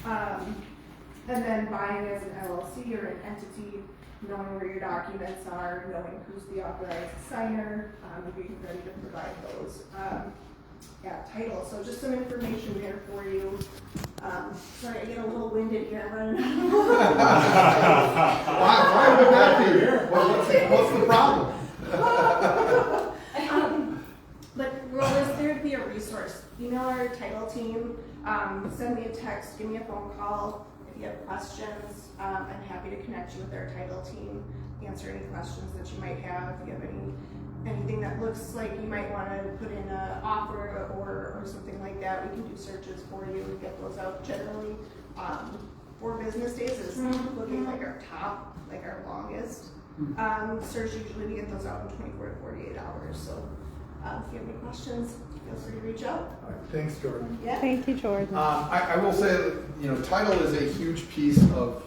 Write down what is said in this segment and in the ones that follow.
And then buying as an LLC or an entity, knowing where your documents are, knowing who's the authorized signer, being ready to provide those. Title. So just some information there for you. Sorry, I get a little winded here. I'm running Why would that be? What's the problem? But we're always there to be a resource. Email our title team, send me a text, give me a phone call. If you have questions, I'm happy to connect you with our title team, answer any questions that you might have. If you have anything that looks like you might want to put in an offer or something like that, we can do searches for you and get those out. Generally, 4 business days is looking like our top, like our longest. Search, usually we get those out in 24 to 48 hours. So if you have any questions, feel free to reach out. All right, thanks, Jordan. Yeah. Thank you, Jordan. I will say that, title is a huge piece of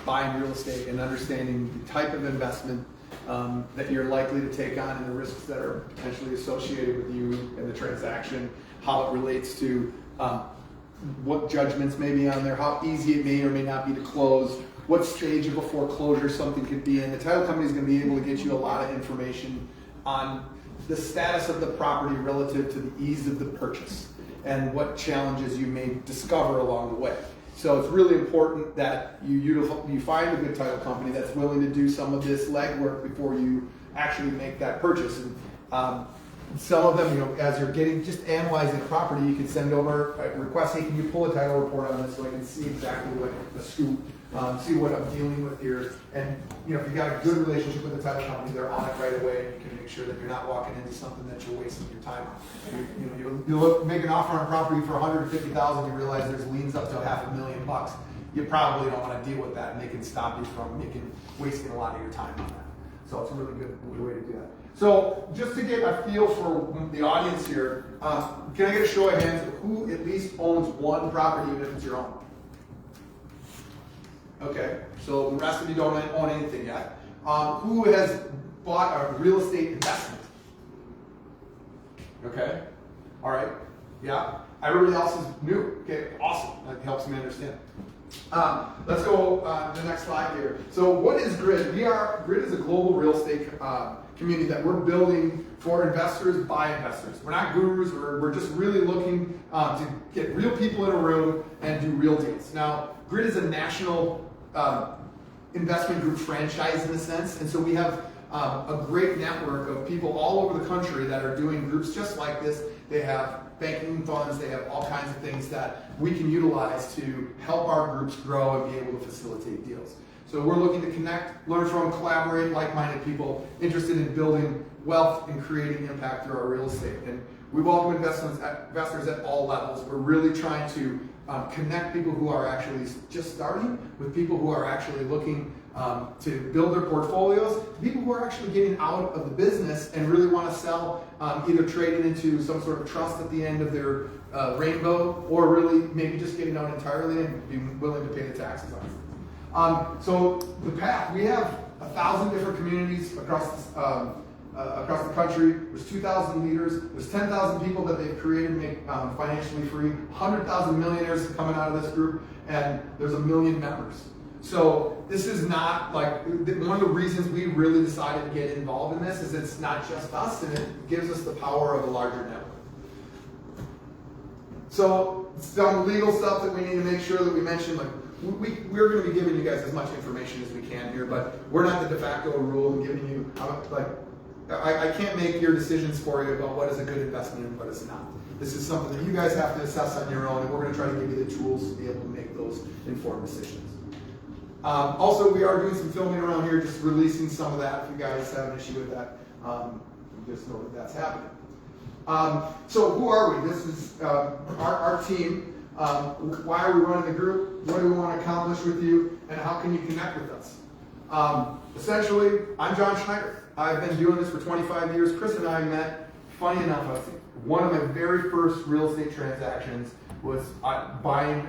buying real estate and understanding the type of investment that you're likely to take on and the risks that are potentially associated with you and the transaction, how it relates to what judgments may be on there, how easy it may or may not be to close, what stage of a foreclosure something could be in. The title company is going to be able to get you a lot of information on the status of the property relative to the ease of the purchase and what challenges you may discover along the way. So it's really important that you find a good title company that's willing to do some of this legwork before you actually make that purchase. And some of them, as you're just analyzing the property, you can send over a request, hey, can you pull a title report on this so I can see exactly what the scoop, see what I'm dealing with here. And if you've got a good relationship with the title company, they're on it right away, and you can make sure that you're not walking into something that you're wasting your time on. You make an offer on property for $150,000, you realize there's liens up to $500,000. You probably don't want to deal with that, and they can stop you from wasting a lot of your time on that. So it's a really good way to do that. So just to get a feel for the audience here, can I get a show of hands of who at least owns one property even if it's your own? Okay, so the rest of you don't own anything yet. Who has bought a real estate investment? Okay, all right, yeah. Everybody else is new. Okay, awesome. That helps me understand. Let's go to the next slide here. So what is GRID? GRID is a global real estate community that we're building for investors by investors. We're not gurus. We're just really looking to get real people in a room and do real deals. Now, GRID is a national investment group franchise in a sense, and so we have a great network of people all over the country that are doing groups just like this. They have banking funds, they have all kinds of things that we can utilize to help our groups grow and be able to facilitate deals. So we're looking to connect, learn from, collaborate, like-minded people interested in building wealth and creating impact through our real estate. And we welcome investors at all levels. We're really trying to connect people who are actually just starting with people who are actually looking to build their portfolios, people who are actually getting out of the business and really want to sell, either trading into some sort of trust at the end of their rainbow, or really maybe just getting out entirely and being willing to pay the taxes on it. So the path, we have 1,000 different communities across the country. There's 2,000 leaders. There's 10,000 people that they've created to make financially free. 100,000 millionaires coming out of this group, and there's 1 million members. So this is not like, one of the reasons we really decided to get involved in this is it's not just us, and it gives us the power of a larger network. So some legal stuff that we need to make sure that we mention, like we're going to be giving you guys as much information as we can here, but we're not the de facto rule and giving you, I can't make your decisions for you about what is a good investment and what is not. This is something that you guys have to assess on your own, and we're going to try to give you the tools to be able to make those informed decisions. Also, we are doing some filming around here, just releasing some of that. If you guys have an issue with that, just know that that's happening. So who are we? This is our team. Why are we running the group? What do we want to accomplish with you? And how can you connect with us? Essentially, I'm John Schneider. I've been doing this for 25 years. Chris and I met, funny enough, one of my very first real estate transactions was buying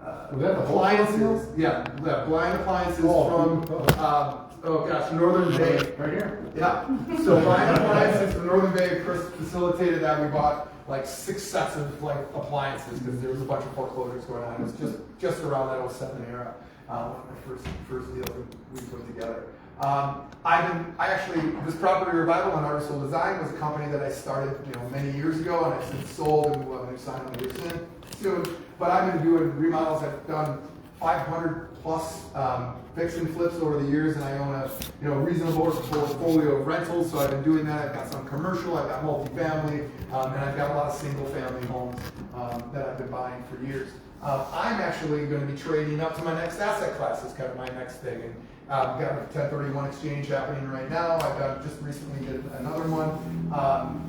appliances. Yeah, buying appliances from Northern Bay. Right here. Yeah. So buying appliances from Northern Bay, Chris facilitated that. We bought like 6 sets of like appliances because there was a bunch of foreclosures going on. It was just around that '07 era. One of my first deals we put together. This Property Revival and Artisanal Design was a company that I started, many years ago, and I've since sold, and we'll have a new sign on the soon. But I've been doing remodels. I've done 500 plus fix and flips over the years, and I own a reasonable portfolio of rentals. So I've been doing that. I've got some commercial, I've got multifamily, and I've got a lot of single family homes that I've been buying for years. I'm actually going to be trading up to my next asset class. Is kind of my next thing. And I've got a 1031 exchange happening right now. I've just recently did another one,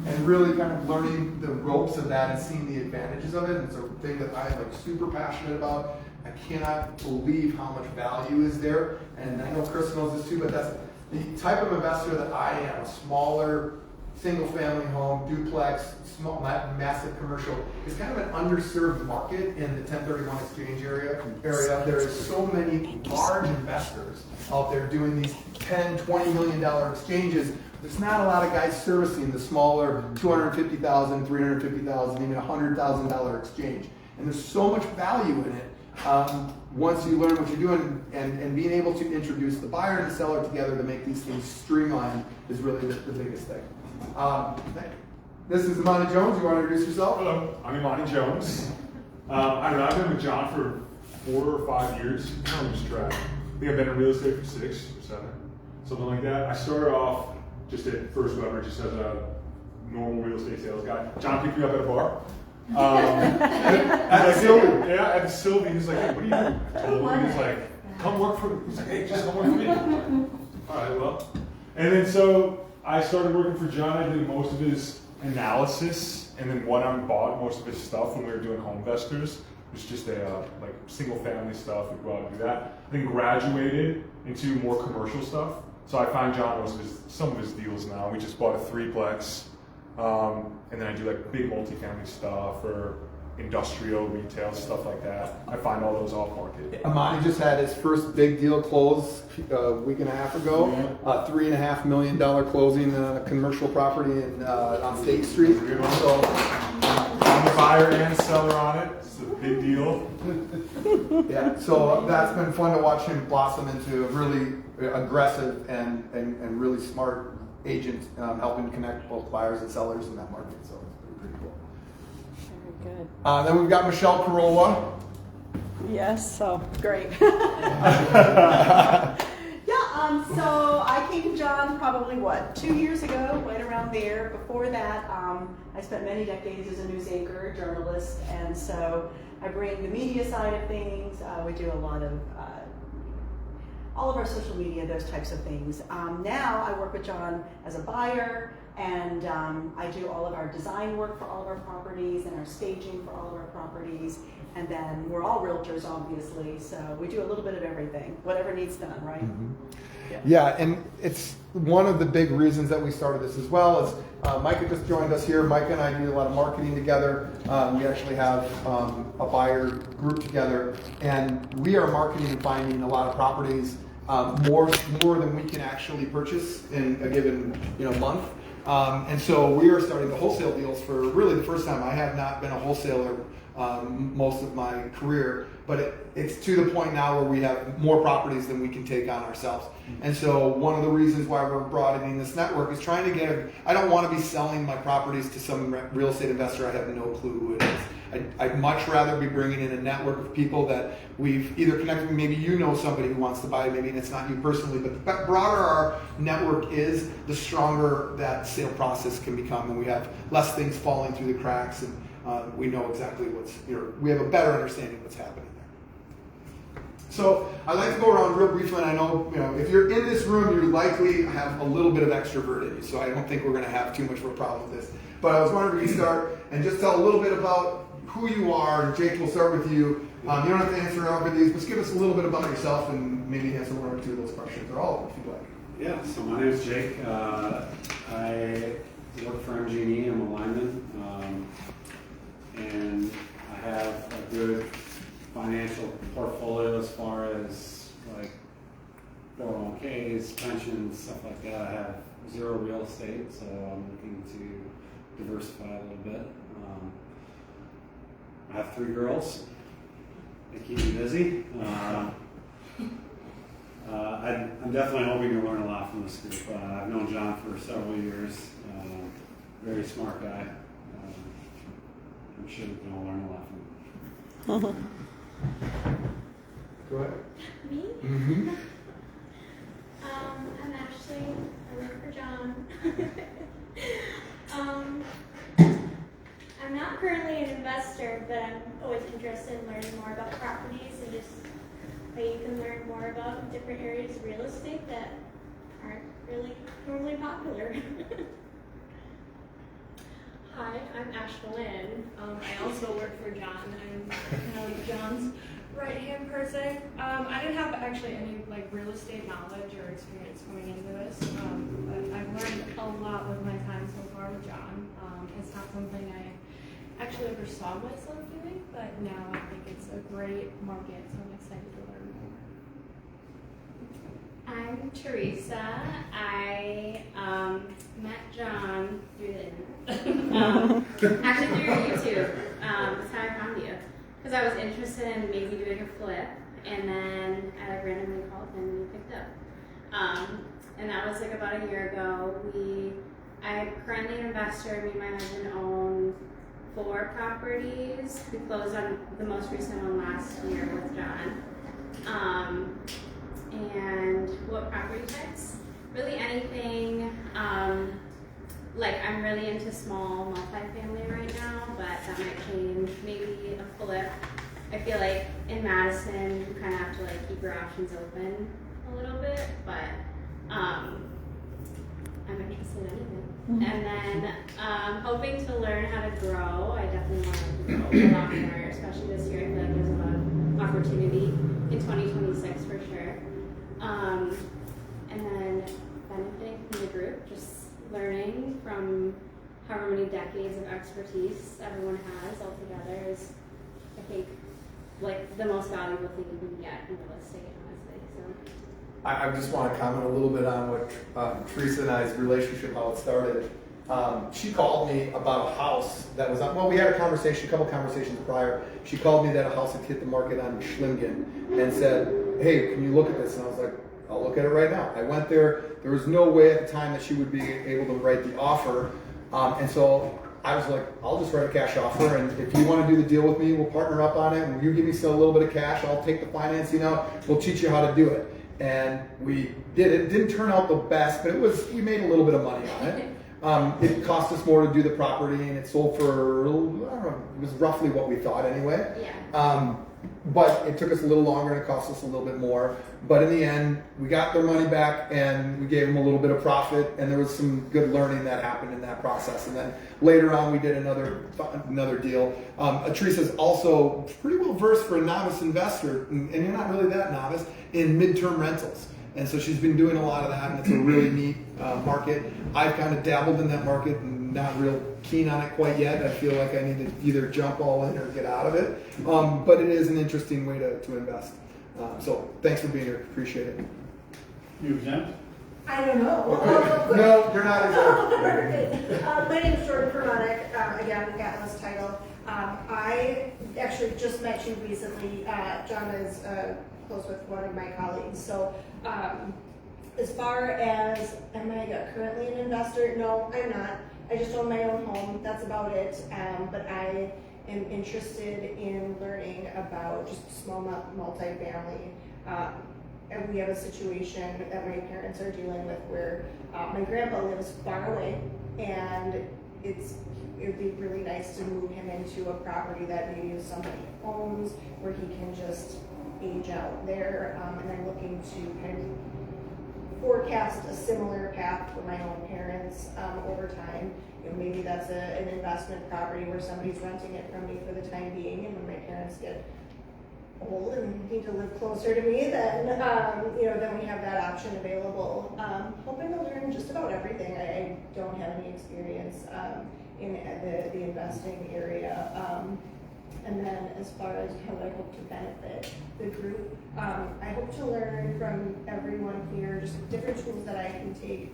and really kind of learning the ropes of that and seeing the advantages of it. And it's a thing that I'm like super passionate about. I cannot believe how much value is there, and I know Chris knows this too. But that's the type of investor that I am: a smaller, single-family home, duplex, small, not massive commercial. It's kind of an underserved market in the 1031 exchange area. There is so many large investors out there doing these $10, $20 million exchanges. There's not a lot of guys servicing the smaller $250,000, $350,000, even $100,000 exchange. And there's so much value in it once you learn what you're doing, and being able to introduce the buyer and the seller together to make these things streamlined is really the biggest thing. This is Imani Jones. You want to introduce yourself? Hello, I'm Imani Jones. I don't know, I've been with John for 4 or 5 years. I don't lose track. I think I've been in real estate for 6 or 7, something like that. I started off just at First Weber, just as a normal real estate sales guy. John picked me up at a bar. At the Sylvie, he's like, hey, what are you doing? I told him, he's like, come work for me. He's like, hey, just come work for me. All right, well. And then so I started working for John. I did most of his analysis, and then when I bought most of his stuff when we were doing Home Investors, it was just like single family stuff. We go out and do that. I then graduated into more commercial stuff. So I found John some of his deals now. We just bought a 3-plex, and then I do like big multifamily stuff or industrial, retail, stuff like that. I find all those off market. Imani just had his first big deal close a week and a half ago. $3.5 million closing on a commercial property on State Street. So I'm the buyer and seller on it. It's a big deal. Yeah, so that's been fun to watch him blossom into a really aggressive and really smart agent, helping connect both buyers and sellers in that market. So it's pretty cool. Very good. Then we've got Michelle Carolla. Yes, so great. So I came to John probably 2 years ago, right around there. Before that, I spent many decades as a news anchor, journalist, and so I bring the media side of things. We do a lot of all of our social media, those types of things. Now I work with John as a buyer, and I do all of our design work for all of our properties and our staging for all of our properties. And then we're all realtors, obviously, so we do a little bit of everything, whatever needs done, right? Mm-hmm. Yeah, and it's one of the big reasons that we started this as well is Micah just joined us here. Micah and I do a lot of marketing together. We actually have a buyer group together, and we are marketing and finding a lot of properties more than we can actually purchase in a given month. And so we are starting the wholesale deals for really the first time. I have not been a wholesaler most of my career, but it's to the point now where we have more properties than we can take on ourselves. And so one of the reasons why we're broadening this network is trying to I don't want to be selling my properties to some real estate investor I have no clue who it is. I'd much rather be bringing in a network of people that we've either connected with. Maybe you know somebody who wants to buy, maybe it's not you personally, but the broader our network is, the stronger that sale process can become, and we have less things falling through the cracks, and we know exactly we have a better understanding of what's happening there. So I'd like to go around real briefly, and I know, if you're in this room, you likely have a little bit of extrovert in you, so I don't think we're going to have too much of a problem with this. But I was wondering if we start and just tell a little bit about who you are. Jake, we'll start with you. You don't have to answer all of these, but give us a little bit about yourself and maybe answer one or two of those questions, or all of them if you'd like. Yeah, so my name is Jake. I work for MG&E. I'm a lineman. And I have a good financial portfolio as far as like 401ks, pensions, stuff like that. I have 0 real estate, so I'm looking to diversify a little bit. I have 3 girls. They keep me busy. I'm definitely hoping to learn a lot from this group. I've known John for several years. Very smart guy. I'm sure we can all learn a lot from him. Go ahead. Me? Mm-hmm. I'm Ashley. I work for John. I'm not currently an investor, but I'm always interested in learning more about properties and just how you can learn more about different areas of real estate that aren't really normally popular. Hi, I'm Ashlyn. I also work for John. I'm kind of like John's right-hand person. I didn't have actually any like real estate knowledge or experience going into this, but I've learned a lot with my time so far with John. It's not something I actually ever saw myself doing, but now I think it's a great market, so I'm excited to learn more. I'm Teresa. I met John through the internet. Actually through YouTube. That's how I found you. Because I was interested in maybe doing a flip, and then I randomly called him and he picked up. And that was like about a year ago. I'm currently an investor. Me and my husband own 4 properties. We closed on the most recent one last year with John. And what property types? Really anything. Like I'm really into small multifamily right now, but that might change. Maybe a flip. I feel like in Madison you kind of have to like keep your options open a little bit, but I'm interested in anything. Mm-hmm. And then hoping to learn how to grow. I definitely want to grow a lot more, especially this year. I feel like there's a lot of opportunity in 2026 for sure. And then benefiting from the group, just learning from however many decades of expertise everyone has all together is, I think, like the most valuable thing you can get in real estate, honestly. So. I just want to comment a little bit on what Teresa and I's relationship, how it started. She called me about a house that was on, well, we had a couple conversations prior. She called me that a house had hit the market on Schlingen and said, hey, can you look at this? And I was like, I'll look at it right now. I went there. There was no way at the time that she would be able to write the offer. And so I was like, I'll just write a cash offer. And if you want to do the deal with me, we'll partner up on it. And you give me still a little bit of cash. I'll take the financing out. We'll teach you how to do it. And we did it. It didn't turn out the best, but we made a little bit of money on it. It cost us more to do the property, and it sold for, I don't know, it was roughly what we thought anyway. Yeah. But it took us a little longer and it cost us a little bit more. But in the end, we got their money back and we gave them a little bit of profit, and there was some good learning that happened in that process. And then later on, we did another deal. Teresa's also pretty well versed for a novice investor, and you're not really that novice, in midterm rentals. And so she's been doing a lot of that, and it's a really neat market. I've kind of dabbled in that market and not real keen on it quite yet. I feel like I need to either jump all in or get out of it. But it is an interesting way to invest. So thanks for being here. Appreciate it. You exempt? I don't know. No, you're not exempt. My name is Jordan Permonic. Again, got this title. I actually just met you recently. John is close with one of my colleagues. So as far as am I currently an investor? No, I'm not. I just own my own home. That's about it. But I am interested in learning about just small multifamily. And we have a situation that my parents are dealing with where my grandpa lives far away, and it would be really nice to move him into a property that maybe somebody owns, where he can just age out there. And I'm looking to kind of forecast a similar path for my own parents over time. You know, maybe that's an investment property where somebody's renting it from me for the time being, and when my parents get old and need to live closer to me, then then we have that option available. Hoping to learn just about everything. I don't have any experience in the investing area. And then as far as how I hope to benefit the group, I hope to learn from everyone here just different tools that I can take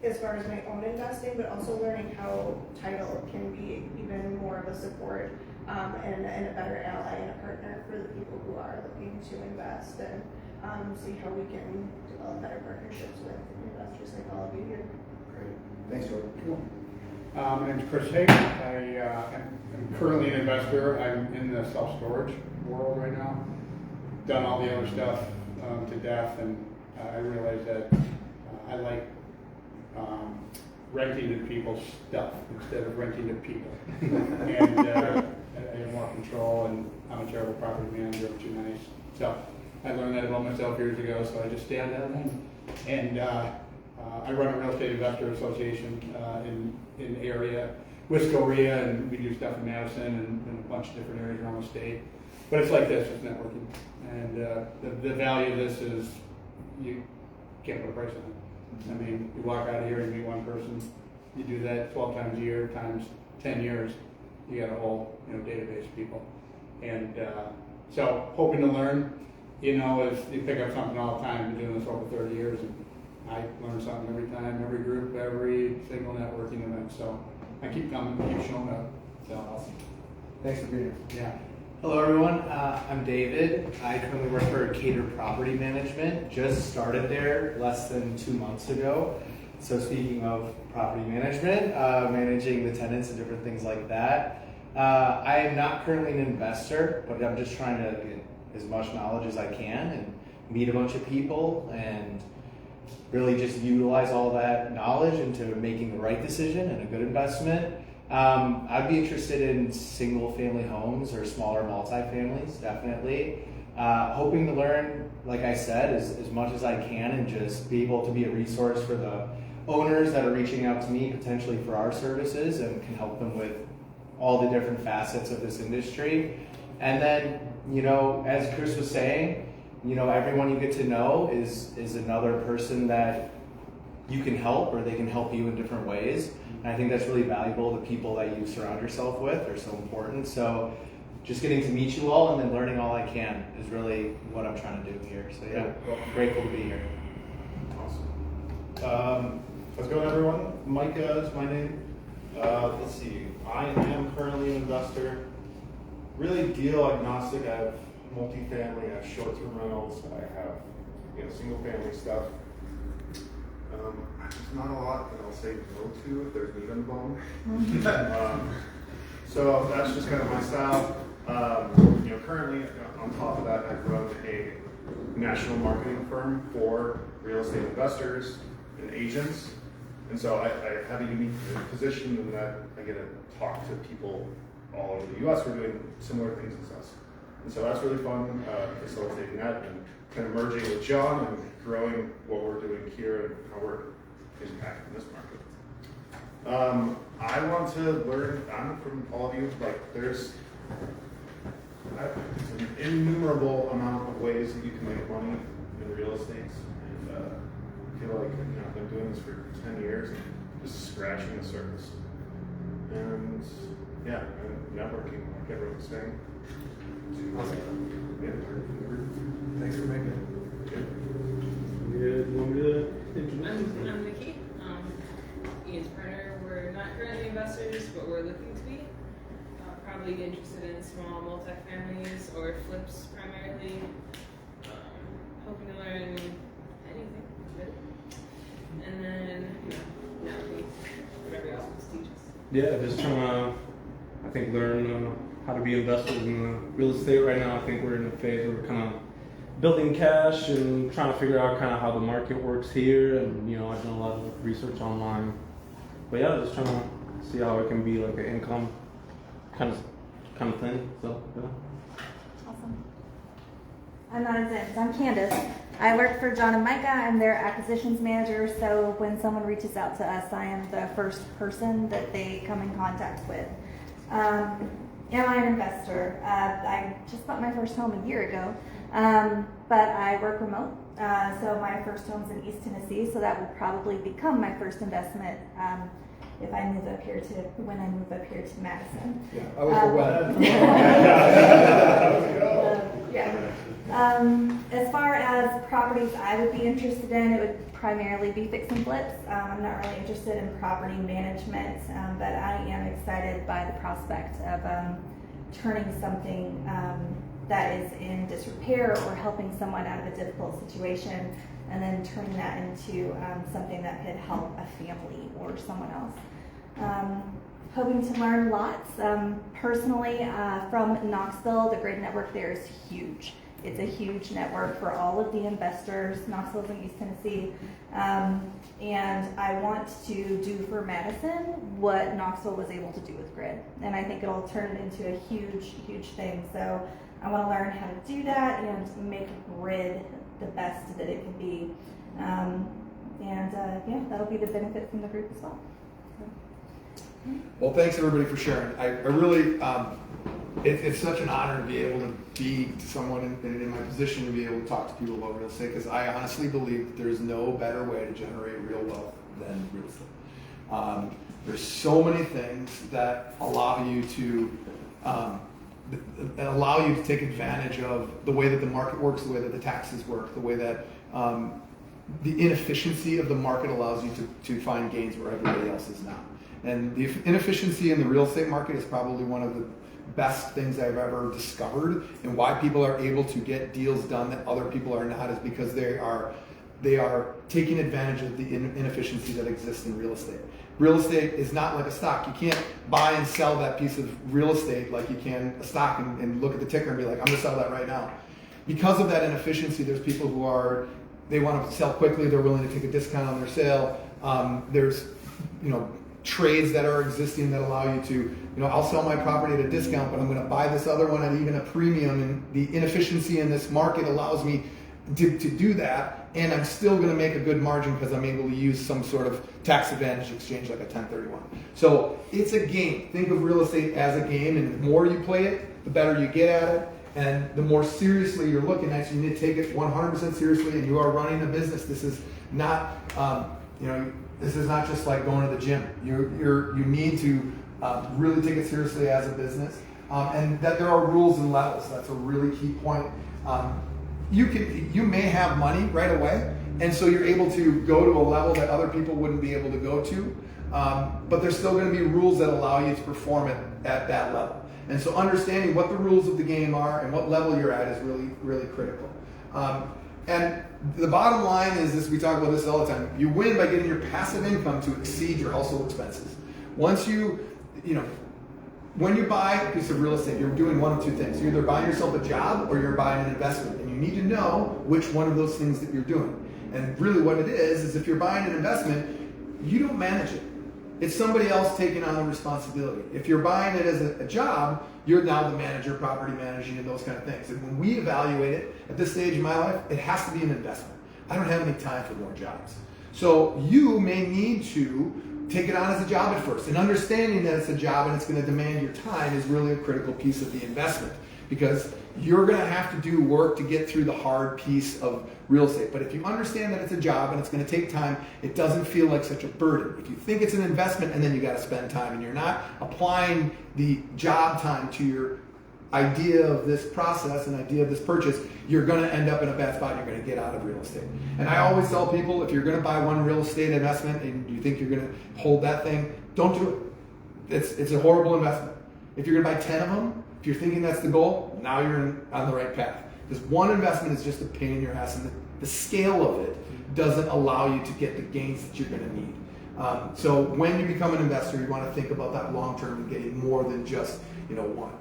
as far as my own investing, but also learning how title can be even more of a support and a better ally and a partner for the people who are looking to invest, and see how we can develop better partnerships with investors like all of you here. Great. Thanks, Jordan. My name's Chris Haig. I am currently an investor. I'm in the self-storage world right now. Done all the other stuff to death, and I realized that I like renting to people's stuff instead of renting to people. And I have more control, and I'm a terrible property manager, which is nice. So I learned that about myself years ago, so I just stay on that end. And I run a real estate investor association in the area with Scoria, and we do stuff in Madison and a bunch of different areas around the state. But it's like this, it's networking. And the value of this is you can't put a price on it. I mean, you walk out of here and meet one person, you do that 12 times a year times 10 years, you got a whole database of people. And so hoping to learn, as you pick up something all the time. I've been doing this over 30 years, and I learn something every time, every group, every single networking event. So I keep coming, keep showing up. So awesome. Thanks for being here. Yeah. Hello everyone, I'm David. I currently work for Cater Property Management. Just started there less than 2 months ago. So speaking of property management, managing the tenants and different things like that. I am not currently an investor, but I'm just trying to get as much knowledge as I can and meet a bunch of people and really just utilize all that knowledge into making the right decision and a good investment. I'd be interested in single family homes or smaller multifamilies, definitely. Hoping to learn, like I said, as much as I can and just be able to be a resource for the owners that are reaching out to me potentially for our services and can help them with all the different facets of this industry. And then, as Chris was saying, everyone you get to know is another person that you can help, or they can help you in different ways. And I think that's really valuable. The people that you surround yourself with are so important. So just getting to meet you all and then learning all I can is really what I'm trying to do here. So yeah, grateful to be here. Awesome. How's it going, everyone? Micah is my name. Let's see. I am currently an investor. Really deal agnostic. I have multifamily, I have short-term rentals, I have single-family stuff. There's not a lot that I'll say no to if there's meat on the bone. So that's just kind of my style. Currently on top of that, I run a national marketing firm for real estate investors and agents. And so I have a unique position in that I get to talk to people all over the US who are doing similar things as us. And so that's really fun, facilitating that and kind of merging with John and growing what we're doing here and how we're impacting this market. I want to learn from all of you. There's an innumerable amount of ways that you can make money in real estate. And I feel like I've been doing this for 10 years and just scratching the surface. And yeah, and networking, like everyone was saying. Thanks for making it. Good. I'm Nikki. Ian's partner. We're not currently investors, but we're looking to be. Probably be interested in small multifamilies or flips primarily. Hoping to learn anything. Good. And then, whatever else wants to teach us. Yeah, just trying to, I think, learn how to be investors in real estate right now. I think we're in a phase where we're kind of building cash and trying to figure out kind of how the market works here. And, I've done a lot of research online. But yeah, just trying to see how it can be like an income kind of thing. So, yeah. Awesome. I'm not exempt. I'm Candace. I work for John and Micah. I'm their acquisitions manager. So when someone reaches out to us, I am the first person that they come in contact with. Am I an investor? I just bought my first home a year ago, but I work remote. So my first home's in East Tennessee, so that will probably become my first investment if I move up here when I move up here to Madison. Yeah, I was aware. Yeah. As far as properties I would be interested in, it would primarily be fix and flips. I'm not really interested in property management, but I am excited by the prospect of turning something that is in disrepair or helping someone out of a difficult situation, and then turning that into something that could help a family or someone else. Hoping to learn lots. Personally, from Knoxville, the GRID network there is huge. It's a huge network for all of the investors. Knoxville's in East Tennessee. And I want to do for Madison what Knoxville was able to do with GRID. And I think it'll turn it into a huge, huge thing. So I want to learn how to do that and make GRID the best that it can be. Yeah, that'll be the benefit from the group as well. Well, thanks everybody for sharing. I really, it's such an honor to be able to be someone in my position to be able to talk to people about real estate, because I honestly believe that there's no better way to generate real wealth than real estate. There's so many things that allow you to take advantage of the way that the market works, the way that the taxes work, the way that the inefficiency of the market allows you to find gains where everybody else is not. And the inefficiency in the real estate market is probably one of the best things I've ever discovered, and why people are able to get deals done that other people are not is because they are taking advantage of the inefficiency that exists in real estate. Real estate is not like a stock. You can't buy and sell that piece of real estate like you can a stock and look at the ticker and be like, I'm going to sell that right now. Because of that inefficiency, there's people who they want to sell quickly, they're willing to take a discount on their sale. There's, trades that are existing that allow you to, I'll sell my property at a discount, but I'm going to buy this other one at even a premium, and the inefficiency in this market allows me to do that, and I'm still going to make a good margin because I'm able to use some sort of tax advantage exchange like a 1031. So it's a game. Think of real estate as a game, and the more you play it, the better you get at it, and the more seriously you're looking at it. So you need to take it 100% seriously, and you are running a business. This is not, this is not just like going to the gym. You need to really take it seriously as a business, and that there are rules and levels. That's a really key point. You may have money right away, and so you're able to go to a level that other people wouldn't be able to go to, but there's still going to be rules that allow you to perform at that level. And so understanding what the rules of the game are and what level you're at is really, really critical. And the bottom line is this, we talk about this all the time, you win by getting your passive income to exceed your household expenses. Once when you buy a piece of real estate, you're doing one of two things. You're either buying yourself a job or you're buying an investment. And you need to know which one of those things that you're doing. And really what it is if you're buying an investment, you don't manage it. It's somebody else taking on the responsibility. If you're buying it as a job, you're now the manager, property managing, and those kind of things. And when we evaluate it, at this stage in my life, it has to be an investment. I don't have any time for more jobs. So you may need to take it on as a job at first. And understanding that it's a job and it's going to demand your time is really a critical piece of the investment, because you're going to have to do work to get through the hard piece of real estate. But if you understand that it's a job and it's going to take time, it doesn't feel like such a burden. If you think it's an investment and then you got to spend time and you're not applying the job time to your idea of this process and idea of this purchase, you're going to end up in a bad spot and you're going to get out of real estate. And I always tell people, if you're going to buy one real estate investment and you think you're going to hold that thing, don't do it. It's a horrible investment. If you're going to buy 10 of them, if you're thinking that's the goal, now you're on the right path. Because one investment is just a pain in your ass, and the scale of it doesn't allow you to get the gains that you're going to need. So when you become an investor, you want to think about that long term and getting more than just one.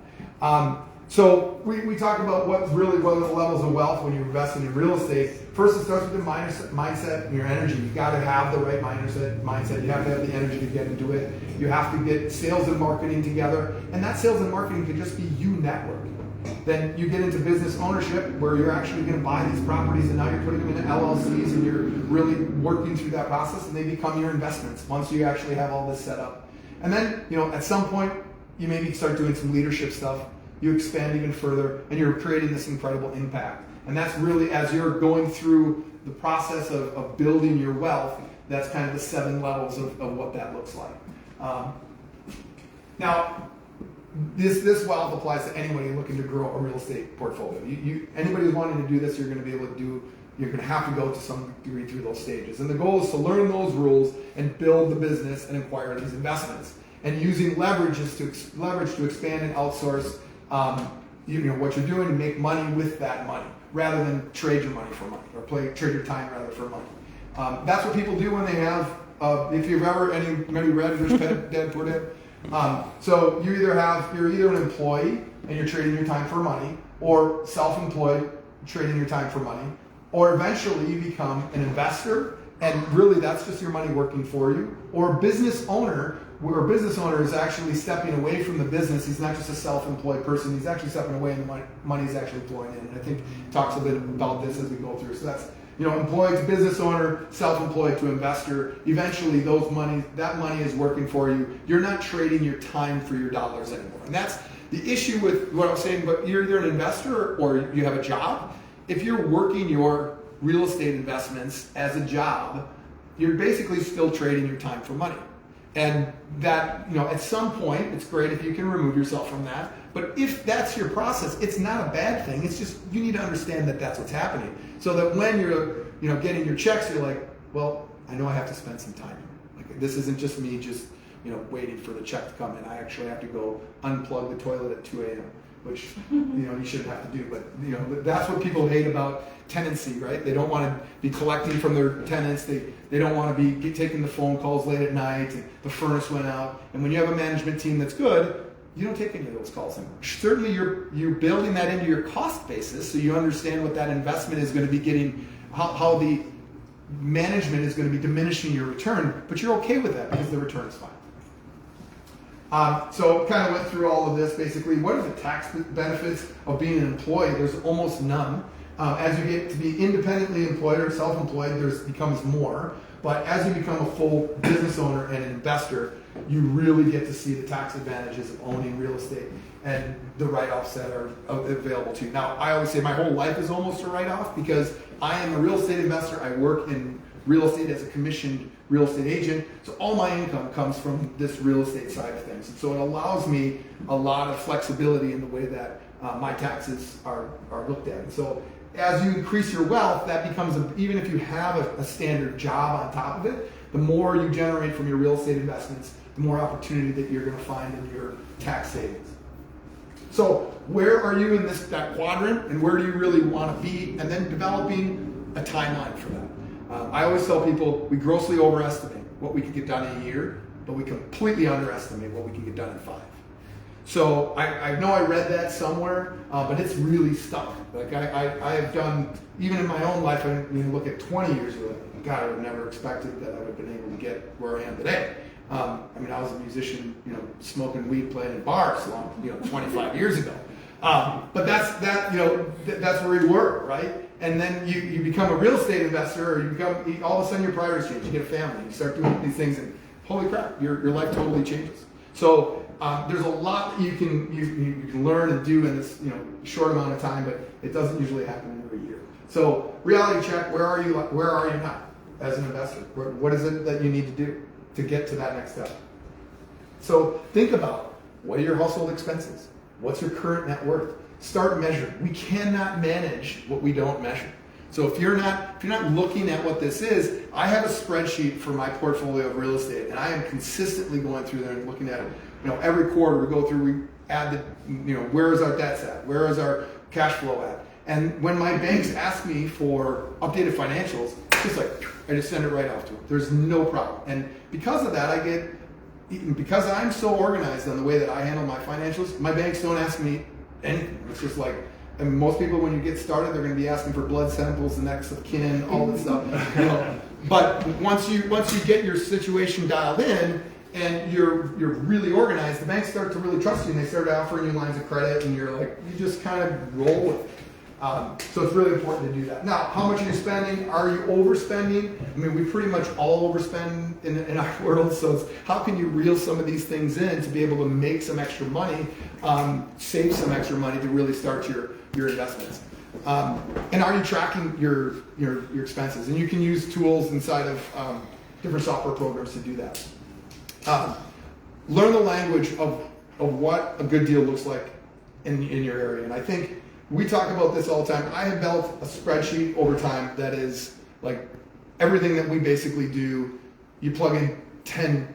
So we talk about what are the levels of wealth when you're investing in real estate. First, it starts with the mindset and your energy. You got to have the right mindset. You have to have the energy to get into it. You have to get sales and marketing together. And that sales and marketing can just be you networking. Then you get into business ownership, where you're actually going to buy these properties, and now you're putting them into LLCs, and you're really working through that process, and they become your investments once you actually have all this set up. And then, at some point, you maybe start doing some leadership stuff. You expand even further, and you're creating this incredible impact. And that's really, as you're going through the process of building your wealth, that's kind of the 7 levels of what that looks like. Now, this wealth applies to anybody looking to grow a real estate portfolio. Anybody who's wanting to do this, you're going to be able to do you're going to have to go to some degree through those stages. And the goal is to learn those rules and build the business and acquire these investments. And using leverage to expand and outsource what you're doing to make money with that money, rather than trade your money for money, or trade your time rather for money. That's what people do when they have, if you've ever, many read Rich Dad Poor Dad. So you're either an employee and you're trading your time for money, or self-employed, trading your time for money, or eventually you become an investor, and really that's just your money working for you, or a business owner, where a business owner is actually stepping away from the business. He's not just a self-employed person, he's actually stepping away and the money is actually flowing in. And I think he talks a bit about this as we go through. So that's, employed to business owner, self-employed to investor. Eventually that money is working for you. You're not trading your time for your dollars anymore. And that's the issue with what I was saying, but you're either an investor or you have a job. If you're working your real estate investments as a job, you're basically still trading your time for money. And that, at some point, it's great if you can remove yourself from that. But if that's your process, it's not a bad thing. It's just, you need to understand that that's what's happening. So that when you're, getting your checks, you're like, well, I know I have to spend some time. Like, this isn't just me just, waiting for the check to come in. I actually have to go unplug the toilet at 2 a.m., which, you shouldn't have to do. But, that's what people hate about tenancy, right? They don't want to be collecting from their tenants. They don't want to be taking the phone calls late at night. And the furnace went out. And when you have a management team that's good, you don't take any of those calls anymore. Certainly you're building that into your cost basis, so you understand what that investment is going to be getting, how the management is going to be diminishing your return, but you're okay with that because the return is fine. So kind of went through all of this. Basically, what are the tax benefits of being an employee? There's almost none. As you get to be independently employed or self-employed, there becomes more. But as you become a full business owner and an investor, you really get to see the tax advantages of owning real estate and the write-offs that are available to you. Now, I always say my whole life is almost a write-off because I am a real estate investor. I work in real estate as a commissioned real estate agent. So all my income comes from this real estate side of things. And so it allows me a lot of flexibility in the way that my taxes are looked at. And so as you increase your wealth, that becomes, even if you have a standard job on top of it, the more you generate from your real estate investments, the more opportunity that you're going to find in your tax savings. So where are you in that quadrant, and where do you really want to be? And then developing a timeline for that. I always tell people we grossly overestimate what we can get done in a year, but we completely underestimate what we can get done in 5. So I know I read that somewhere, but it's really stuck. Like I have done, even in my own life, I mean, look at 20 years ago, God, I would have never expected that I would have been able to get where I am today. I was a musician, smoking weed, playing in bars, 25 years ago. But that's where we were, right? And then you become a real estate investor, or all of a sudden your priorities change. You get a family, you start doing these things, and holy crap, your life totally changes. So there's a lot that you can learn and do in this short amount of time, but it doesn't usually happen in every year. So reality check: where are you now as an investor? What is it that you need to do to get to that next step? So think about, what are your household expenses? What's your current net worth? Start measuring. We cannot manage what we don't measure. So if you're not looking at what this is, I have a spreadsheet for my portfolio of real estate, and I am consistently going through there and looking at it. Every quarter we go through, we add where is our debts at? Where is our cash flow at? And when my banks ask me for updated financials, it's just like, I just send it right off to them. There's no problem. And because of that, because I'm so organized on the way that I handle my financials, my banks don't ask me anything. It's just like, and most people, when you get started, they're going to be asking for blood samples, the next of kin, all this stuff. But once you get your situation dialed in and you're really organized, the banks start to really trust you, and they start offering you lines of credit, and you're like, you just kind of roll with it. So it's really important to do that. Now, how much are you spending? Are you overspending? I mean, we pretty much all overspend in our world, so it's how can you reel some of these things in to be able to make some extra money, save some extra money to really start your investments. And are you tracking your expenses? And you can use tools inside of different software programs to do that. Learn the language of what a good deal looks like in your area. And I think we talk about this all the time. I have built a spreadsheet over time that is like everything that we basically do. You plug in 10,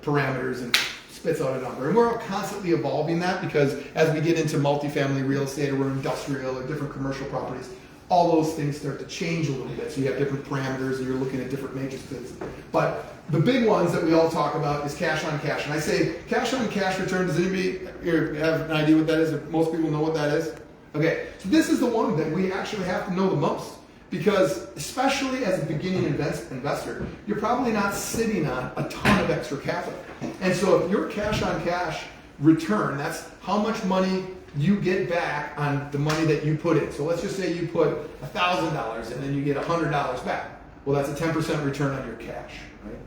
parameters and spits out a number. And we're constantly evolving that because as we get into multifamily real estate or industrial or different commercial properties, all those things start to change a little bit. So you have different parameters and you're looking at different matrices. But the big ones that we all talk about is cash on cash. And I say cash on cash return. Does anybody here have an idea what that is? If most people know what that is? Okay, so this is the one that we actually have to know the most. Because especially as a beginning investor, you're probably not sitting on a ton of extra capital. And so if your cash on cash return, that's how much money you get back on the money that you put in. So let's just say you put $1,000 and then you get $100 back. Well, that's a 10% return on your cash, right?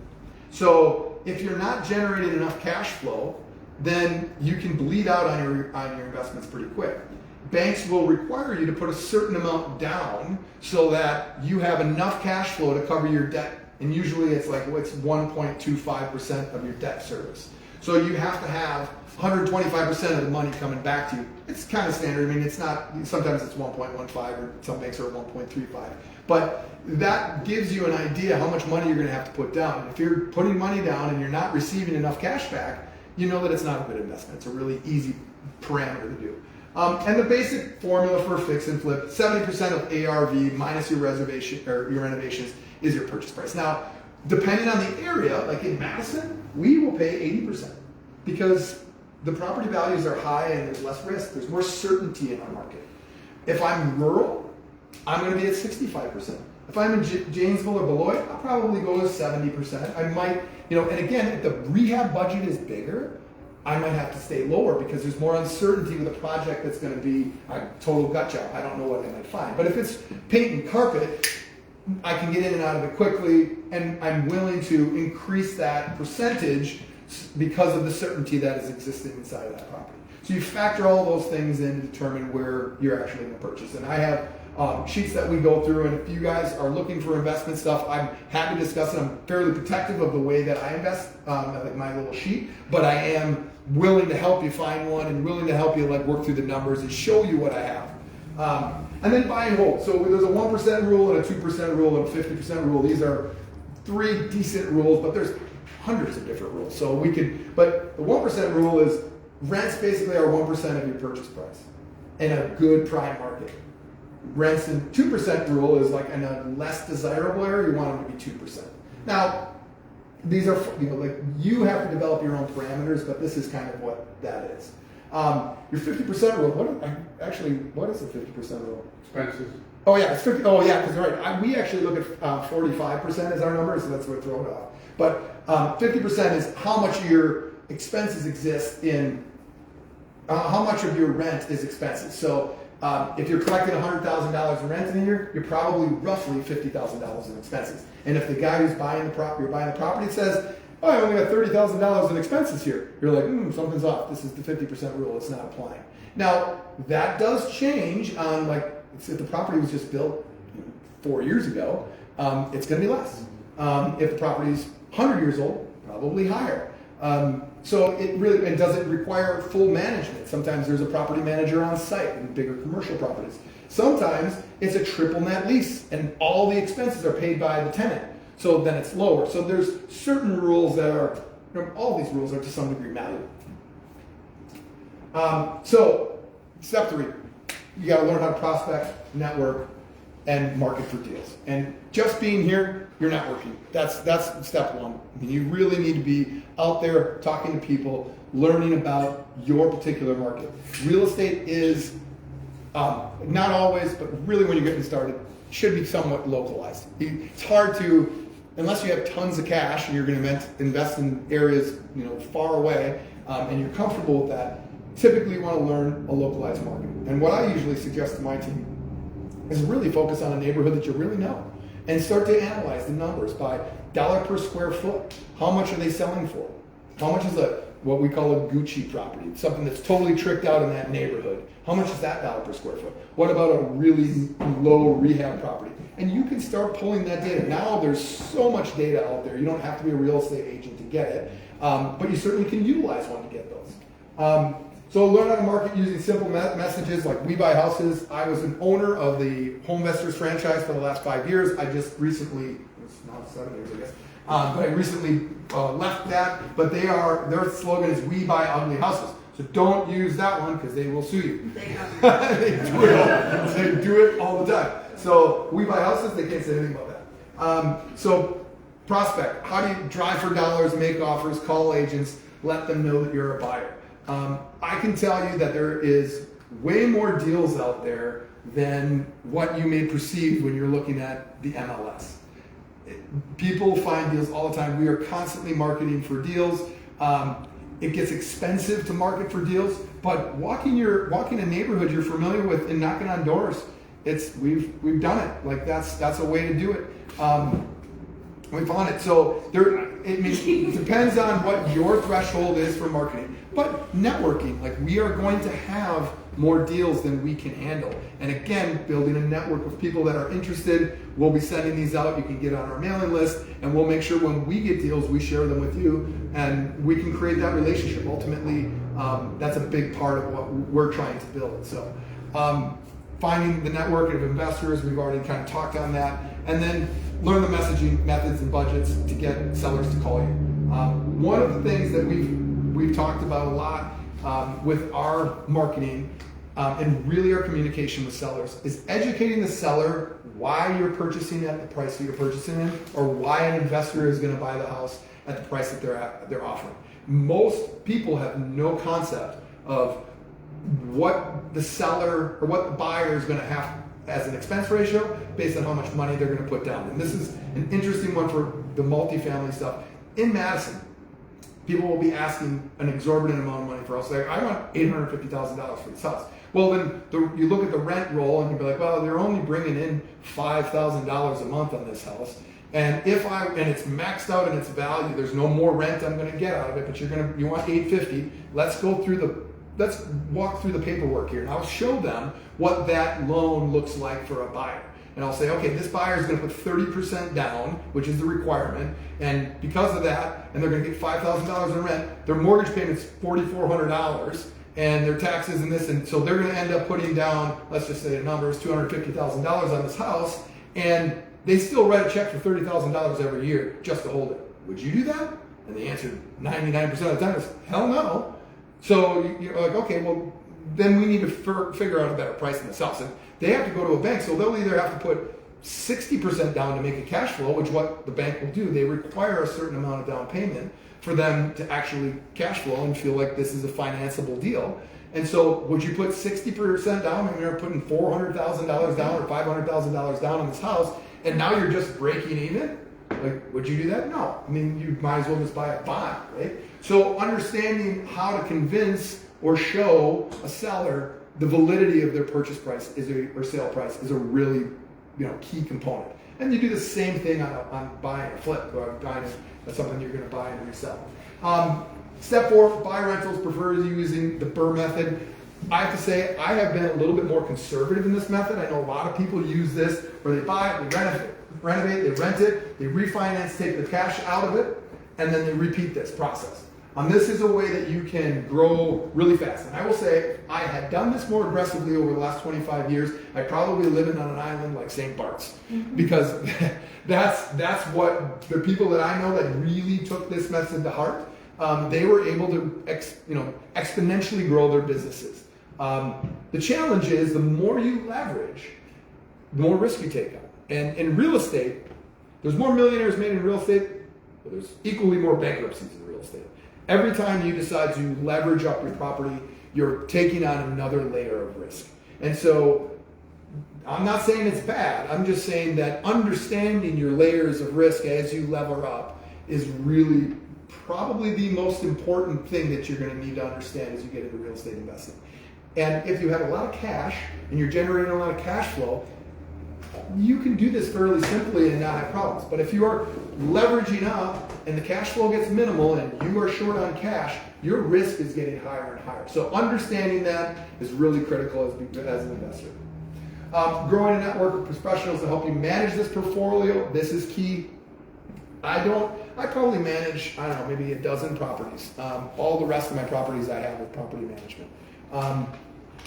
So if you're not generating enough cash flow, then you can bleed out on your investments pretty quick. Banks will require you to put a certain amount down so that you have enough cash flow to cover your debt. And usually it's like, what's 1.25% of your debt service. So you have to have 125% of the money coming back to you. It's kind of standard. I mean, it's not, sometimes it's 1.15 or some banks are 1.35. But that gives you an idea how much money you're going to have to put down. And if you're putting money down and you're not receiving enough cash back, you know that it's not a good investment. It's a really easy parameter to do. And the basic formula for fix and flip, 70% of ARV minus your reservation or your renovations is your purchase price. Now, depending on the area, like in Madison, we will pay 80% because the property values are high and there's less risk. There's more certainty in our market. If I'm rural, I'm going to be at 65%. If I'm in Janesville or Beloit, I'll probably go with 70%. I might, and again, if the rehab budget is bigger, I might have to stay lower because there's more uncertainty with a project that's going to be a total gut job. I don't know what I might find. But if it's paint and carpet, I can get in and out of it quickly, and I'm willing to increase that percentage because of the certainty that is existing inside of that property. So you factor all those things in to determine where you're actually going to purchase. And I have sheets that we go through, and if you guys are looking for investment stuff, I'm happy to discuss it. I'm fairly protective of the way that I invest, like my little sheet, but I am willing to help you find one and willing to help you work through the numbers and show you what I have. And then buy and hold. So there's a 1% rule and a 2% rule and a 50% rule. These are 3 decent rules, but there's hundreds of different rules. So but the 1% rule is rents basically are 1% of your purchase price in a good prime market. Rents and 2% rule is like in a less desirable area, you want them to be 2%. Now, these are, you have to develop your own parameters, but this is kind of what that is. Your 50% rule, what is the 50% rule? Expenses. Oh yeah, it's 50, because right. We actually look at 45% as our number, so that's what throw it off. But 50% is how much of your expenses exist in, how much of your rent is expenses. So if you're collecting $100,000 in rent in a year, you're probably roughly $50,000 in expenses. And if the guy who's buying the property says, "Oh, I only got $30,000 in expenses here," you're like, something's off. This is the 50% rule. It's not applying. Now that does change on if the property was just built 4 years ago, it's going to be less. If the property's 100 years old, probably higher. So it really doesn't require full management. Sometimes there's a property manager on site in bigger commercial properties. Sometimes it's a triple net lease and all the expenses are paid by the tenant. So then it's lower. So there's certain rules that are, all these rules are to some degree malleable. So step 3, you got to learn how to prospect, network, and market for deals. And just being here, you're not working. That's step 1. I mean, you really need to be out there talking to people, learning about your particular market. Real estate is not always, but really when you're getting started, should be somewhat localized. It's hard to, unless you have tons of cash and you're going to invest in areas far away, and you're comfortable with that. Typically, you want to learn a localized market. And what I usually suggest to my team is really focus on a neighborhood that you really know and start to analyze the numbers by dollar per square foot. How much are they selling for? How much is what we call a Gucci property, something that's totally tricked out in that neighborhood? How much is that dollar per square foot? What about a really low rehab property? And you can start pulling that data. Now there's so much data out there. You don't have to be a real estate agent to get it, but you certainly can utilize one to get those. So learn how to market using simple messages like We Buy Houses. I was an owner of the Home Investors franchise for the last 5 years. I just recently, it's now 7 years, I guess. But I recently left that. But their slogan is We Buy Ugly Houses. So don't use that one because they will sue you. They do it all the time. So We Buy Houses, they can't say anything about that. So prospect, how do you drive for dollars, make offers, call agents, let them know that you're a buyer. I can tell you that there is way more deals out there than what you may perceive when you're looking at the MLS. People find deals all the time. We are constantly marketing for deals. It gets expensive to market for deals, but walking a neighborhood you're familiar with and knocking on doors, we've done it. Like that's a way to do it. We found it. So it depends on what your threshold is for marketing. But networking, like we are going to have more deals than we can handle. And again, building a network of people that are interested. We'll be sending these out. You can get on our mailing list, and we'll make sure when we get deals, we share them with you, and we can create that relationship. Ultimately, that's a big part of what we're trying to build. So finding the network of investors, we've already kind of talked on that. And then learn the messaging methods and budgets to get sellers to call you. One of the things that we've talked about a lot with our marketing and really our communication with sellers is educating the seller why you're purchasing at the price that you're purchasing in, or why an investor is going to buy the house at the price that they're offering. Most people have no concept of what the seller or what the buyer is going to have as an expense ratio based on how much money they're going to put down. And this is an interesting one for the multifamily stuff. In Madison, people will be asking an exorbitant amount of money for a house. Like, I want $850,000 for this house. Well, then you look at the rent roll and you'll be like, well, they're only bringing in $5,000 a month on this house. And and it's maxed out in its value, there's no more rent I'm going to get out of it, but you want $850. Let's walk through the paperwork here, and I'll show them what that loan looks like for a buyer. And I'll say, okay, this buyer is going to put 30% down, which is the requirement, and because of that, and they're going to get $5,000 in rent, their mortgage payment's $4,400, and their taxes and this, and so they're going to end up putting down, let's just say the number is $250,000 on this house, and they still write a check for $30,000 every year just to hold it. Would you do that? And the answer 99% of the time is, hell no. So you're like, okay, well, then we need to figure out a better price in this house. And they have to go to a bank, so they'll either have to put 60% down to make a cash flow, which what the bank will do. They require a certain amount of down payment for them to actually cash flow and feel like this is a financeable deal. And so would you put 60% down and you're putting $400,000 down or $500,000 down on this house, and now you're just breaking even? Like, would you do that? No. I mean, you might as well just buy a bond, right? So understanding how to convince or show a seller the validity of their purchase price or sale price is a really key component. And you do the same thing on buying a flip or buying something you're going to buy and resell. Step 4, buy rentals, prefer using the BRRRR method. I have to say, I have been a little bit more conservative in this method. I know a lot of people use this where they buy it, they renovate, they rent it, they refinance, take the cash out of it, and then they repeat this process. This is a way that you can grow really fast. And I will say, if I had done this more aggressively over the last 25 years, I'd probably be living on an island like St. Bart's. Because that's what the people that I know that really took this method to heart, they were able to exponentially grow their businesses. The challenge is the more you leverage, the more risk you take on. And in real estate, there's more millionaires made in real estate, but there's equally more bankruptcies in real estate. Every time you decide to leverage up your property, you're taking on another layer of risk. And so I'm not saying it's bad. I'm just saying that understanding your layers of risk as you lever up is really probably the most important thing that you're going to need to understand as you get into real estate investing. And if you have a lot of cash and you're generating a lot of cash flow, you can do this fairly simply and not have problems. But if you are leveraging up and the cash flow gets minimal and you are short on cash, your risk is getting higher and higher. So understanding that is really critical as an investor. Growing a network of professionals to help you manage this portfolio, this is key. I don't I probably manage, I don't know, maybe a dozen properties. All the rest of my properties I have with property management.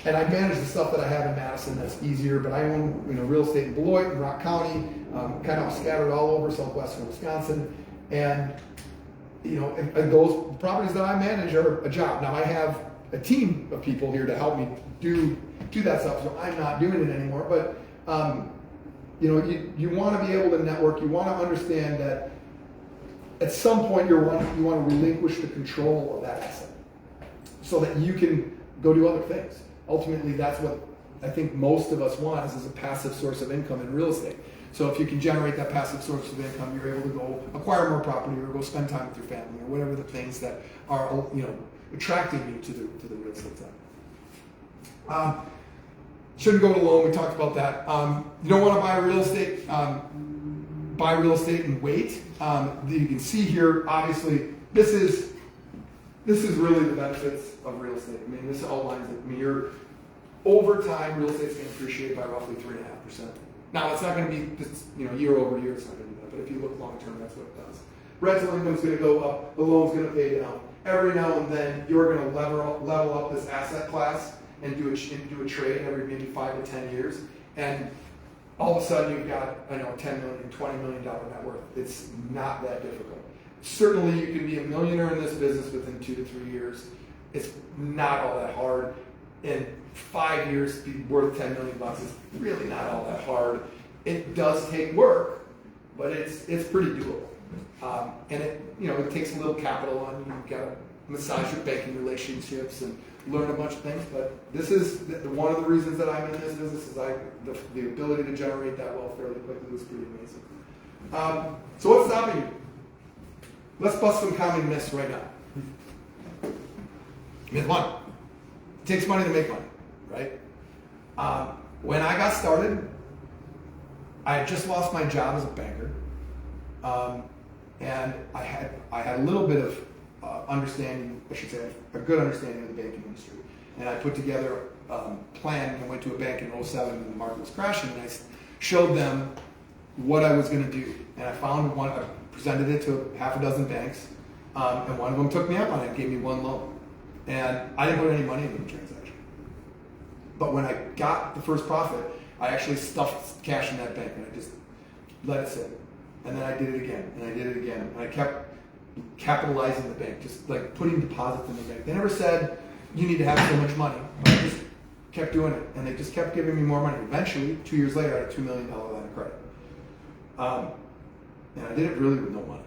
And I manage the stuff that I have in Madison that's easier, but I own real estate in Beloit and Rock County, kind of scattered all over southwestern Wisconsin. And and those properties that I manage are a job. Now I have a team of people here to help me do that stuff, so I'm not doing it anymore. But you want to be able to network. You want to understand that at some point you want to relinquish the control of that asset, so that you can go do other things. Ultimately, that's what I think most of us want is a passive source of income in real estate. So if you can generate that passive source of income, you're able to go acquire more property or go spend time with your family or whatever the things that are attracting you to the real estate side. Shouldn't go to loan. We talked about that. You don't want to buy real estate. Buy real estate and wait. You can see here, obviously, this is really the benefits of real estate. I mean, this outlines it. I mean, over time, real estate's going to appreciate by roughly 3.5%. Now, it's not going to be, year over year, it's not going to do that. But if you look long term, that's what it does. Rental income's going to go up. The loan's going to pay down. Every now and then, you're going to level up this asset class and do a trade every maybe 5 to 10 years. And all of a sudden, you've got, $10 million, $20 million net worth. It's not that difficult. Certainly, you can be a millionaire in this business within 2 to 3 years. It's not all that hard. In 5 years, be worth $10 million is really not all that hard. It does take work, but it's pretty doable. And it takes a little capital on you. You've got to massage your banking relationships and learn a bunch of things. But this is one of the reasons that I'm in this business is the ability to generate that wealth fairly quickly was pretty amazing. So what's stopping you? Let's bust some common myths right now. Myth one. It takes money to make money, right? When I got started, I had just lost my job as a banker, and I had a little bit of understanding, I should say, a good understanding of the banking industry. And I put together a plan and went to a bank in 2007 when the market was crashing, and I showed them what I was going to do. And I found one, I presented it to half a dozen banks, and one of them took me up on it and gave me one loan. And I didn't put any money into the transaction. But when I got the first profit, I actually stuffed cash in that bank and I just let it sit. And then I did it again, and I did it again. And I kept capitalizing the bank, just like putting deposits in the bank. They never said, you need to have so much money. But I just kept doing it. And they just kept giving me more money. Eventually, 2 years later, I had a $2 million line of credit. And I did it really with no money.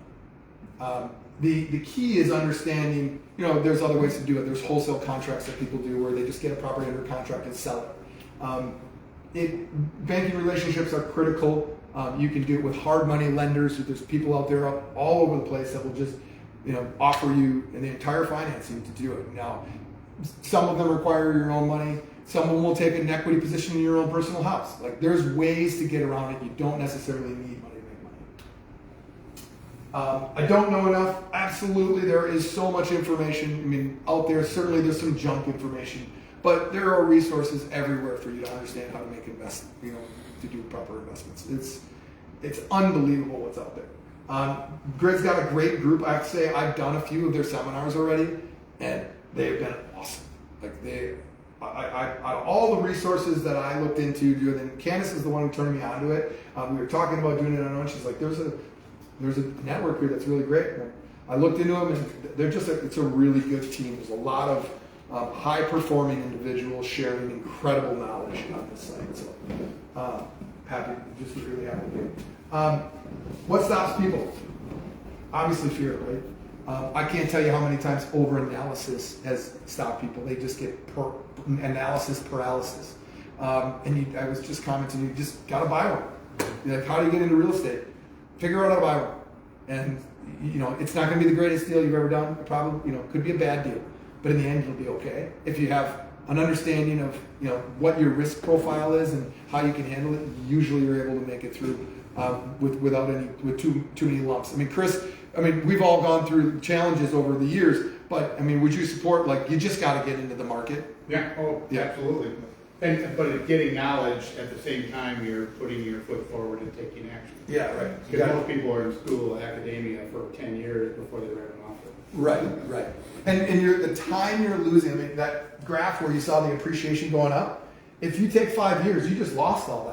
The key is understanding, there's other ways to do it. There's wholesale contracts that people do where they just get a property under contract and sell it. Banking relationships are critical. You can do it with hard money lenders. There's people out there all over the place that will just, offer you the entire financing to do it. Now, some of them require your own money. Some of them will take an equity position in your own personal house. Like, there's ways to get around it. You don't necessarily need money to make money. I don't know enough. Absolutely, there is so much information. Out there, certainly there's some junk information, but there are resources everywhere for you to understand how to make to do proper investments. It's unbelievable what's out there. GRID's got a great group. I have to say, I've done a few of their seminars already, and they've been awesome. All the resources that I looked into, and Candace is the one who turned me onto it. We were talking about doing it on her own. She's like, there's a network here that's really great. And I looked into them, and they're it's a really good team. There's a lot of high-performing individuals sharing incredible knowledge on this site. So really happy to do. What stops people? Obviously fear, right? I can't tell you how many times over-analysis has stopped people. They just get analysis paralysis. I was just commenting, you just got to buy one. How do you get into real estate? Figure out how to buy one. And, it's not going to be the greatest deal you've ever done. It probably, could be a bad deal. But in the end, it'll be okay. If you have an understanding of, what your risk profile is and how you can handle it, usually you're able to make it through with too many lumps. Chris, we've all gone through challenges over the years, but would you support, you just got to get into the market? Yeah. Oh, yeah, absolutely. But getting knowledge at the same time, you're putting your foot forward and taking action. Yeah, right. Because most people are in school, academia for 10 years before they write an offer. Right. And the time you're losing, I mean, that graph where you saw the appreciation going up, if you take 5 years, you just lost all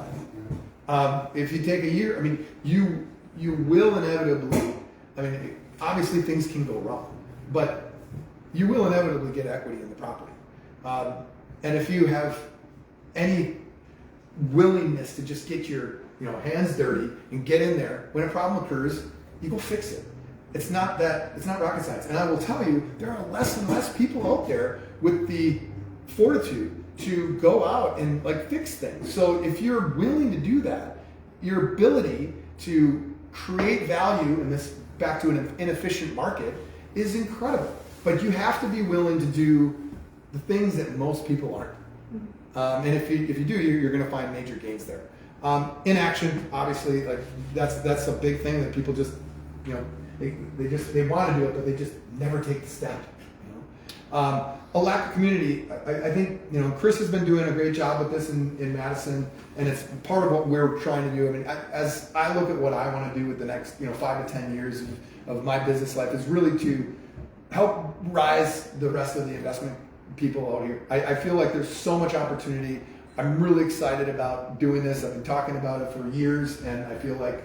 that. If you take a year, I mean, you will inevitably, I mean, obviously things can go wrong, but you will inevitably get equity in the property. And if you have any willingness to just get your hands dirty and get in there, when a problem occurs, you go fix it. It's not rocket science. And I will tell you, there are less and less people out there with the fortitude to go out and fix things. So if you're willing to do that, your ability to create value in this, back to an inefficient market, is incredible. But you have to be willing to do the things that most people aren't. And if you do, you're going to find major gains there. Inaction, obviously, that's a big thing that people just, they want to do it, but they just never take the step. A lack of community. I think Chris has been doing a great job with this in Madison, and it's part of what we're trying to do. I mean, as I look at what I want to do with the next 5 to 10 years of my business life, is really to help rise the rest of the investment people out here. I feel like there's so much opportunity. I'm really excited about doing this. I've been talking about it for years, and I feel like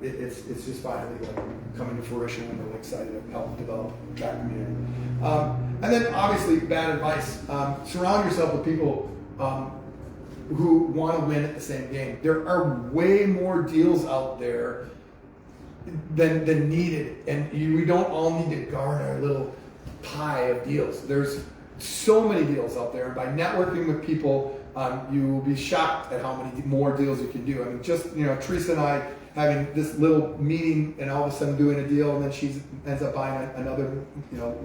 it's just finally coming to fruition. I'm really excited to help develop that community. And then obviously, bad advice. Surround yourself with people who want to win at the same game. There are way more deals out there than needed, and we don't all need to guard our little pie of deals. There's so many deals out there, and by networking with people, you will be shocked at how many more deals you can do. I mean, just Teresa and I having this little meeting, and all of a sudden doing a deal, and then she ends up buying another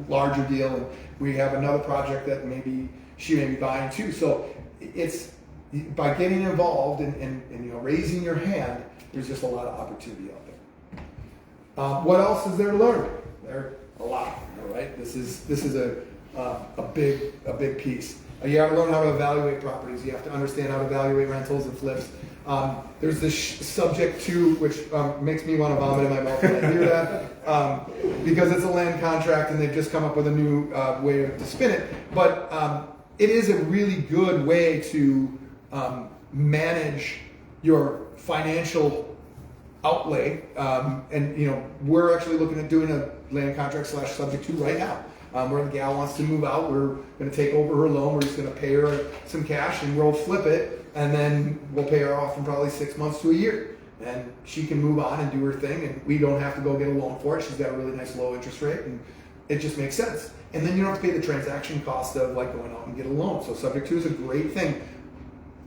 larger deal, and we have another project that maybe she may be buying too. So it's by getting involved and raising your hand, there's just a lot of opportunity out there. What else is there to learn? There's a lot. All right, this is a big piece. You have to learn how to evaluate properties. You have to understand how to evaluate rentals and flips. There's this subject to, which makes me want to vomit in my mouth when I hear that, because it's a land contract and they've just come up with a new way to spin it. But it is a really good way to manage your financial outlay. And we're actually looking at doing a land contract / subject to right now. Where the gal wants to move out, we're going to take over her loan. We're just going to pay her some cash, and we'll flip it, and then we'll pay her off in probably 6 months to a year, and she can move on and do her thing, and we don't have to go get a loan for it. She's got a really nice low interest rate, and it just makes sense. And then you don't have to pay the transaction cost of going out and get a loan. So subject to is a great thing.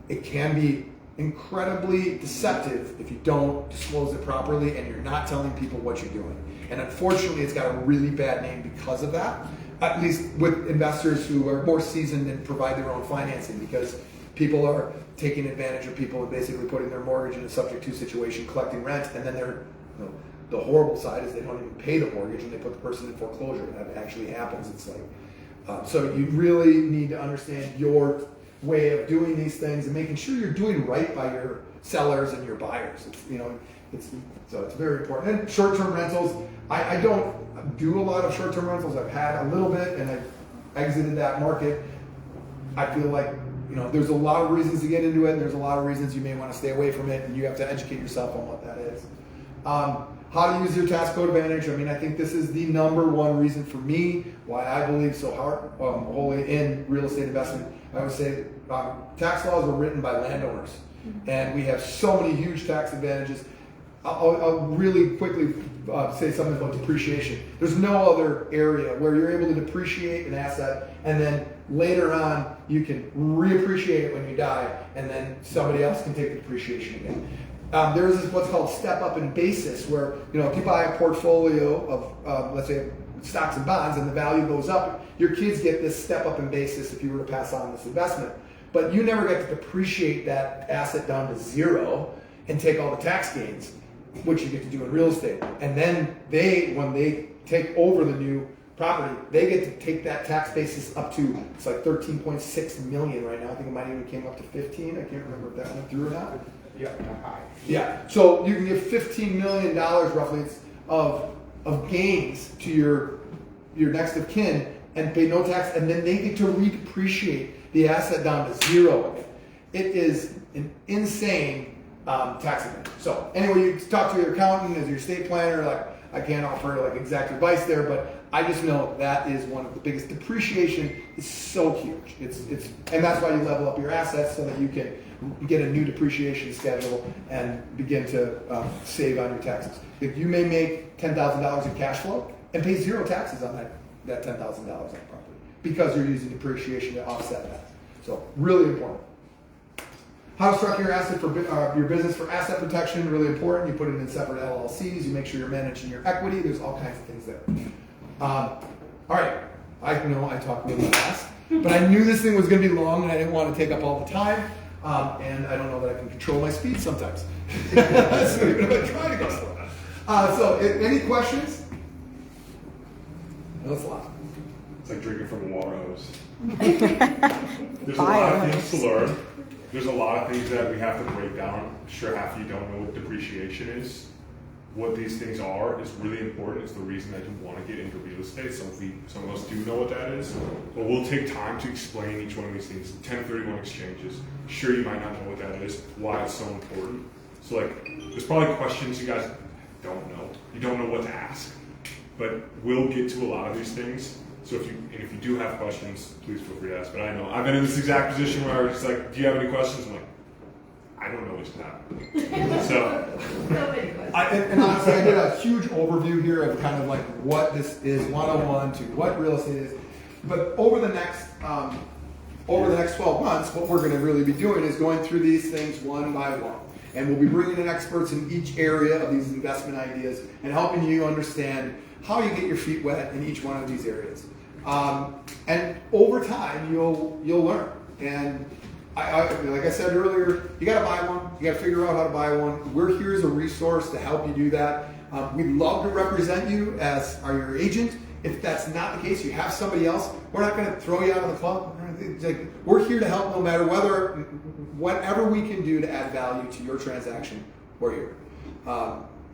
It can be incredibly deceptive if you don't disclose it properly and you're not telling people what you're doing. And unfortunately, it's got a really bad name because of that, at least with investors who are more seasoned and provide their own financing, because people are taking advantage of people and basically putting their mortgage in a subject to situation, collecting rent, and then the horrible side is they don't even pay the mortgage and they put the person in foreclosure. That actually happens. It's so you really need to understand your way of doing these things and making sure you're doing right by your sellers and your buyers. So it's very important. And short-term rentals, I don't do a lot of short-term rentals. I've had a little bit, and I've exited that market. I feel like there's a lot of reasons to get into it, and there's a lot of reasons you may want to stay away from it, and you have to educate yourself on what that is. How to use your tax code advantage. I mean, I think this is the #1 reason for me why I believe so wholly in real estate investment. I would say tax laws were written by landowners, and we have so many huge tax advantages. I'll really quickly say something about depreciation. There's no other area where you're able to depreciate an asset, and then later on you can reappreciate it when you die, and then somebody else can take the depreciation again. There's what's called step up in basis, where if you buy a portfolio of let's say stocks and bonds, and the value goes up, your kids get this step up in basis if you were to pass on this investment. But you never get to depreciate that asset down to 0 and take all the tax gains, which you get to do in real estate. And then when they take over the new property, they get to take that tax basis up to, it's like 13.6 million right now. I think it might even came up to 15. I can't remember if that went through or not. Yeah, high. Yeah, so you can give $15 million roughly of gains to your next of kin and pay no tax, and then they get to redepreciate the asset down to zero again. It is an insane tax advantage. So anyway, you talk to your accountant as your estate planner. Like, I can't offer like exact advice there, but I just know that is one of the biggest. Depreciation is so huge. And that's why you level up your assets so that you can get a new depreciation schedule and begin to save on your taxes. If you may make $10,000 in cash flow and pay zero taxes on that $10,000 on property because you're using depreciation to offset that. So really important. How to structure your asset for your business for asset protection, really important. You put it in separate LLCs. You make sure you're managing your equity. There's all kinds of things there. All right. I know I talk really fast, but I knew this thing was going to be long, and I didn't want to take up all the time. And I don't know that I can control my speed sometimes. So even if I try to go slow. So any questions? No, it's a lot. It's like drinking from a water hose. There's a lot of things to learn. There's a lot of things that we have to break down. Sure, half of you don't know what depreciation is. What these things are is really important. It's the reason that you want to get into real estate. Some of us do know what that is, but we'll take time to explain each one of these things. 1031 exchanges. Sure, you might not know what that is, why it's so important. So like, there's probably questions you guys don't know. You don't know what to ask, but we'll get to a lot of these things. So if you do have questions, please feel free to ask. But I know I've been in this exact position where it's like, do you have any questions? I'm like, I don't know what's happening. So, and honestly, I did a huge overview here of kind of like what this is 101 to what real estate is. But over the next 12 months, what we're going to really be doing is going through these things one by one. And we'll be bringing in experts in each area of these investment ideas and helping you understand how you get your feet wet in each one of these areas. And over time, you'll learn. And like I said earlier, you got to buy one. You got to figure out how to buy one. We're here as a resource to help you do that. We'd love to represent you as your agent. If that's not the case, you have somebody else. We're not going to throw you out of the club. We're here to help no matter whatever we can do to add value to your transaction. We're here.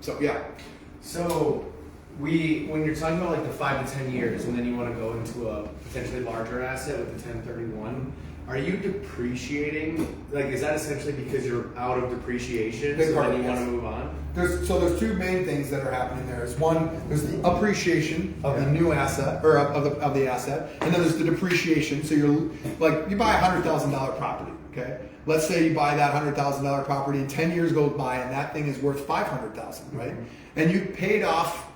So yeah. So when you're talking about like the 5 to 10 years, and then you want to go into a potentially larger asset with the 1031, are you depreciating? Like, is that essentially because you're out of depreciation, so then you want to move on? There's two main things that are happening there. Is one, there's the appreciation of the new asset or of the asset, and then there's the depreciation. So you buy a $100,000 property. Okay, let's say you buy that $100,000 property, and 10 years goes by, and that thing is worth $500,000, right? And you paid off,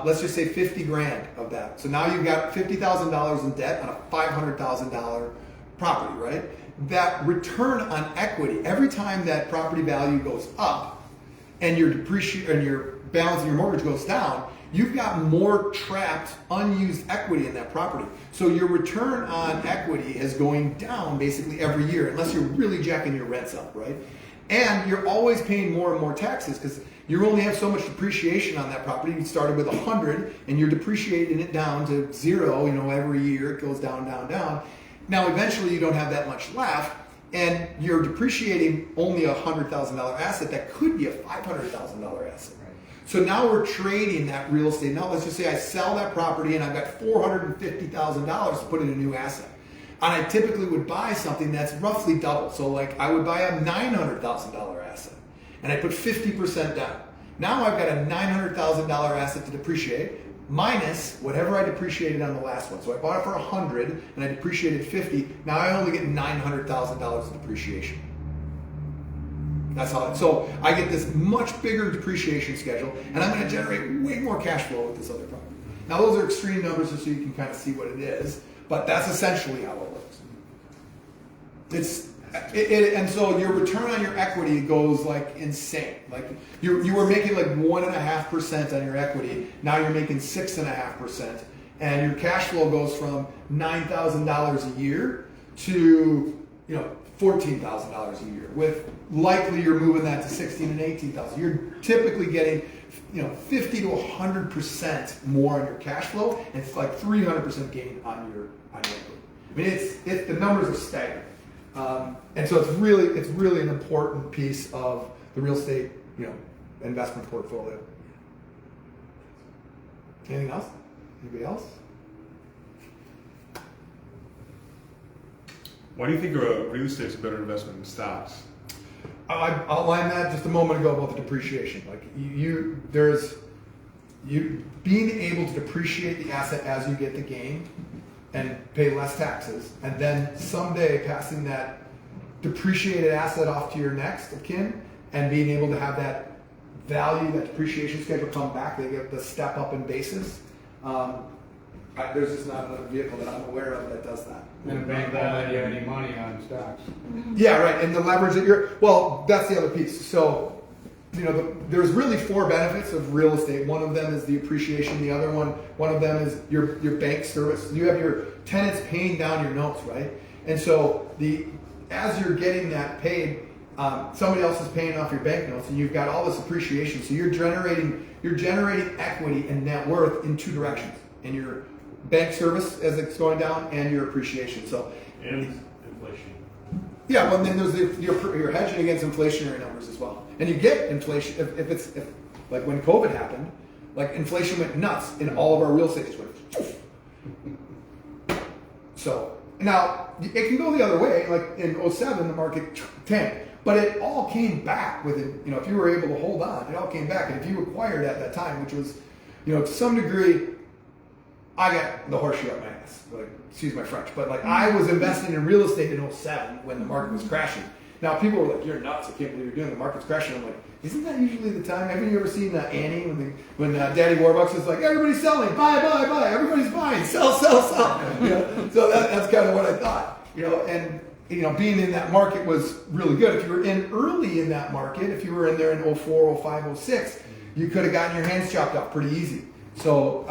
let's just say 50 grand of that. So now you've got $50,000 in debt on a $500,000 property, right? That return on equity, every time that property value goes up and your balance of your mortgage goes down, you've got more trapped, unused equity in that property. So your return on equity is going down basically every year, unless you're really jacking your rents up, right? And you're always paying more and more taxes because you only have so much depreciation on that property. You started with 100 and you're depreciating it down to 0, every year it goes down, down, down. Now eventually you don't have that much left, and you're depreciating only a $100,000 asset that could be a $500,000 asset. Right. So now we're trading that real estate. Now let's just say I sell that property and I've got $450,000 to put in a new asset. And I typically would buy something that's roughly double. So like I would buy a $900,000 asset and I put 50% down. Now I've got a $900,000 asset to depreciate, minus whatever I depreciated on the last one. So I bought it for 100 and I depreciated 50. Now I only get $900,000 of depreciation. That's how. So I get this much bigger depreciation schedule, and I'm going to generate way more cash flow with this other property. Now those are extreme numbers, just so you can kind of see what it is, but that's essentially how it works. And so your return on your equity goes like insane. Like you were making like 1.5% on your equity. Now you're making 6.5%, and your cash flow goes from $9,000 a year to $14,000 a year. With likely you're moving that to $16,000 and $18,000. You're typically getting 50 to 100% more on your cash flow, and it's like 300% gain on your equity. I mean, it's the numbers are staggering, and so it's really an important piece of the real estate investment portfolio. Anything else? Anybody else? Why do you think real estate's a better investment than stocks? I outlined that just a moment ago about the depreciation. Like being able to depreciate the asset as you get the gain and pay less taxes, and then someday passing that depreciated asset off to your next of kin and being able to have that value, that depreciation schedule come back, they get the step up in basis. There's just not another vehicle that I'm aware of that does that. And the bank won't let you have any money on stocks. Yeah, right. And the leverage that that's the other piece. So, there's really 4 benefits of real estate. One of them is the appreciation. The other one of them is your bank service. You have your tenants paying down your notes, right? And so as you're getting that paid, somebody else is paying off your bank notes, and you've got all this appreciation. So you're generating equity and net worth in 2 directions. And your bank service as it's going down, and your appreciation. So and inflation. Yeah, well, then there's you're hedging against inflationary numbers as well, and you get inflation if like when COVID happened, like inflation went nuts, and all of our real estate just went. Poof. So now it can go the other way. Like in 2007, the market tanked, but it all came back within. If you were able to hold on, it all came back. And if you acquired at that time, which was, to some degree. I got the horseshoe up my ass, excuse my French, but I was investing in real estate in 2007 when the market was crashing. Now people were like, "You're nuts! I can't believe you're doing the market's crashing." I'm like, "Isn't that usually the time?" Haven't you ever seen Annie when Daddy Warbucks is like, "Everybody's selling, buy, everybody's buying, sell." So that's kind of what I thought, and being in that market was really good. If you were in early in that market, if you were in there in 04, 05, 06, you could have gotten your hands chopped off pretty easy. So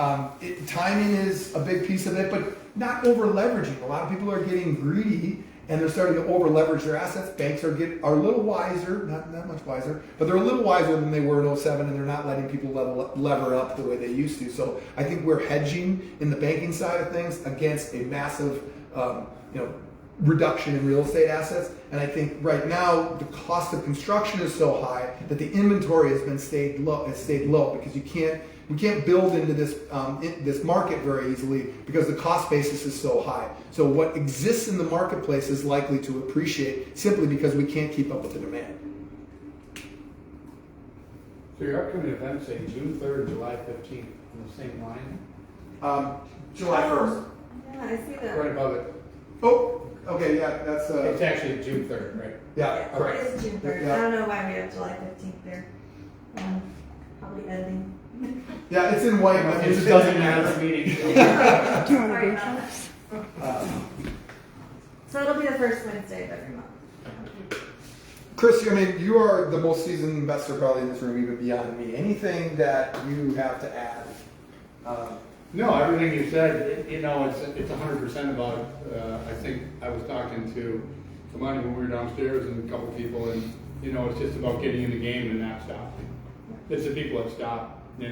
timing is a big piece of it, but not over leveraging. A lot of people are getting greedy and they're starting to over leverage their assets. Banks are a little wiser, not much wiser, but they're a little wiser than they were in 07, and they're not letting people lever up the way they used to. So I think we're hedging in the banking side of things against a massive reduction in real estate assets. And I think right now the cost of construction is so high that the inventory has stayed low because we can't build into this market very easily because the cost basis is so high. So what exists in the marketplace is likely to appreciate simply because we can't keep up with the demand. So your upcoming events say June 3rd, July 15th on the same line? July 1st. Yeah, I see that. Right above it. Oh, okay, yeah, that's... It's actually June 3rd, right? Yeah, correct. It is June 3rd. Yeah. I don't know why we have July 15th there. Probably editing. Yeah, it's in white. It just doesn't matter the meeting. Sorry about that. So it'll be the first Wednesday of every month. Chris, you are the most seasoned investor probably in this room, even beyond me. Anything that you have to add? No, everything you said, it's 100% about, I think I was talking to Money when we were downstairs and a couple people, and, it's just about getting in the game and not stopping. It's the people that stop. They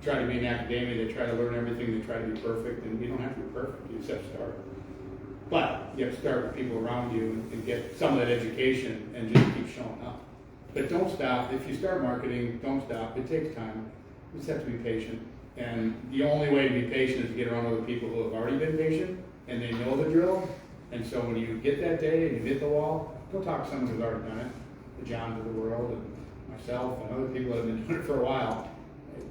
try to be in academia, they try to learn everything, they try to be perfect, and you don't have to be perfect, you just have to start. But you have to start with people around you and get some of that education and just keep showing up. But don't stop. If you start marketing, don't stop. It takes time. You just have to be patient. And the only way to be patient is to get around other people who have already been patient and they know the drill. And so when you get that day and you hit the wall, go talk to someone who's already done it, the Johns of the world and myself and other people that have been doing it for a while.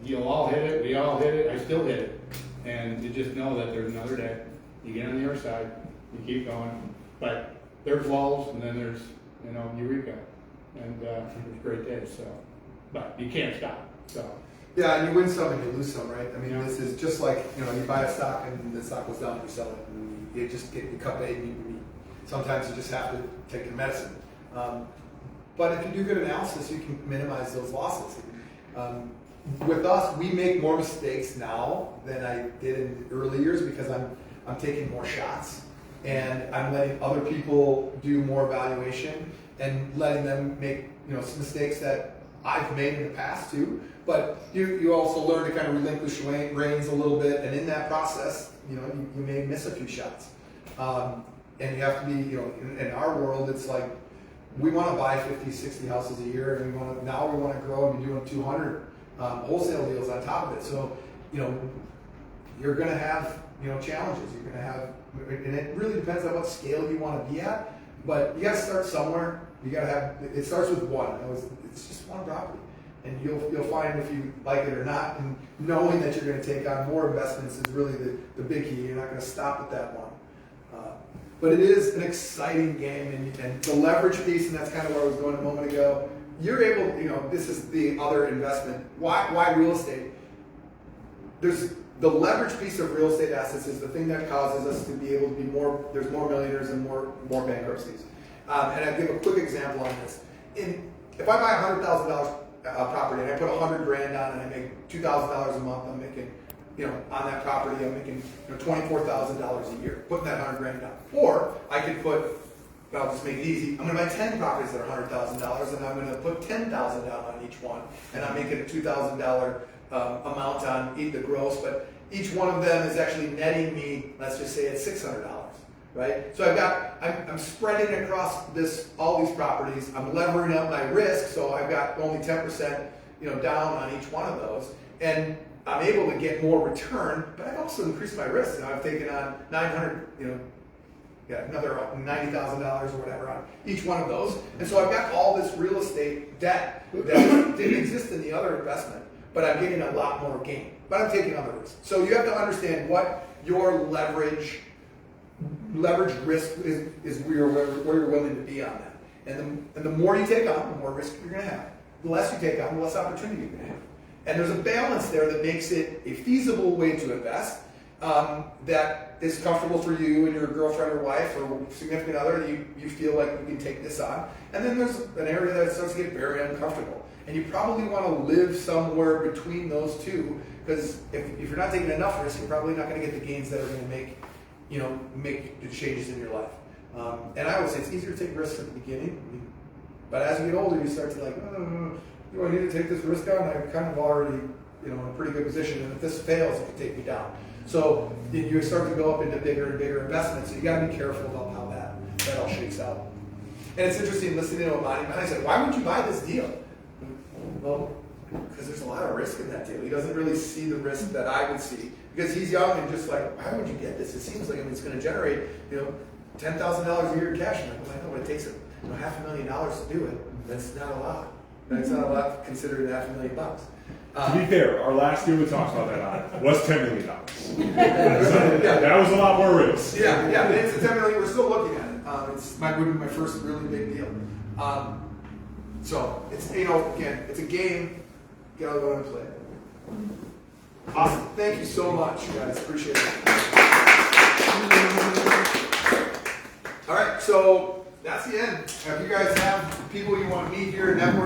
You'll all hit it. We all hit it. I still hit it. And you just know that there's another day. You get on the other side. You keep going. But there's walls and then there's, eureka. And there's great days. So, but you can't stop. So. Yeah, and you win some and you lose some, right? I mean, This is just like, you buy a stock and the stock goes down and you sell it. And you just get the cup A and you sometimes you just have to take the medicine. But if you do good analysis, you can minimize those losses. With us, we make more mistakes now than I did in early years because I'm taking more shots and I'm letting other people do more evaluation and letting them make some mistakes that I've made in the past too. But you also learn to kind of relinquish reins a little bit, and in that process, you may miss a few shots. And you have to be, in our world, it's like we want to buy 50, 60 houses a year, and we want to grow and be doing 200 wholesale deals on top of it. So, you're going to have challenges. You're going to have, and it really depends on what scale you want to be at. But you got to start somewhere. You got to have. It starts with one. It's just one property, and you'll find if you like it or not. And knowing that you're going to take on more investments is really the big key. You're not going to stop at that one. But it is an exciting game, and the leverage piece, and that's kind of where I was going a moment ago. You're able, this is the other investment. Why real estate? There's the leverage piece of real estate assets is the thing that causes us to be able to be more. There's more millionaires and more bankruptcies. And I'll give a quick example on this. If I buy $100,000 property and I put $100,000 on and I make $2,000 a month, I'm making, on that property, I'm making $24,000 a year, putting that $100,000 down. Or I could put, I'll just make it easy, I'm going to buy 10 properties that are $100,000 and I'm going to put $10,000 down on each one, and I'm making a $2,000 amount on the gross, but each one of them is actually netting me, let's just say it's $600. Right? So I'm spreading across all these properties. I'm levering up my risk, so I've got only 10%, down on each one of those, and I'm able to get more return. But I've also increased my risk. I've taken on another $90,000 or whatever on each one of those, and so I've got all this real estate debt that didn't exist in the other investment, but I'm getting a lot more gain. But I'm taking on the risk. So you have to understand what your leverage risk is where you're willing to be on that. And the more you take on, the more risk you're going to have. The less you take on, the less opportunity you're going to have. And there's a balance there that makes it a feasible way to invest that is comfortable for you and your girlfriend or wife or significant other. You feel like you can take this on. And then there's an area that starts to get very uncomfortable. And you probably want to live somewhere between those two, because if you're not taking enough risk, you're probably not going to get the gains that are going to make the changes in your life. And I would say it's easier to take risks at the beginning, but as you get older, you start to do I need to take this risk on? I'm kind of already, in a pretty good position, and if this fails, it could take me down. So you start to go up into bigger and bigger investments, so you got to be careful about how that all shakes out. And it's interesting listening to Amani. I said, why would you buy this deal? Well, because there's a lot of risk in that deal. He doesn't really see the risk that I would see, because he's young and just like, why would you get this? It seems like it's going to generate, $10,000 a year in cash. I'm like, well, I know, but it takes $500,000 to do it. That's not a lot. That's not a lot considering $500,000. To be fair, our last deal we talked about that on was $10 million. So that was a lot more risk. Yeah, it's $10 million. We're still looking at it. It would be my first really big deal. So it's again, it's a game. You gotta go and play it. Awesome. Thank you so much, guys. Appreciate it. All right, so that's the end. If you guys have people you want to meet here, network.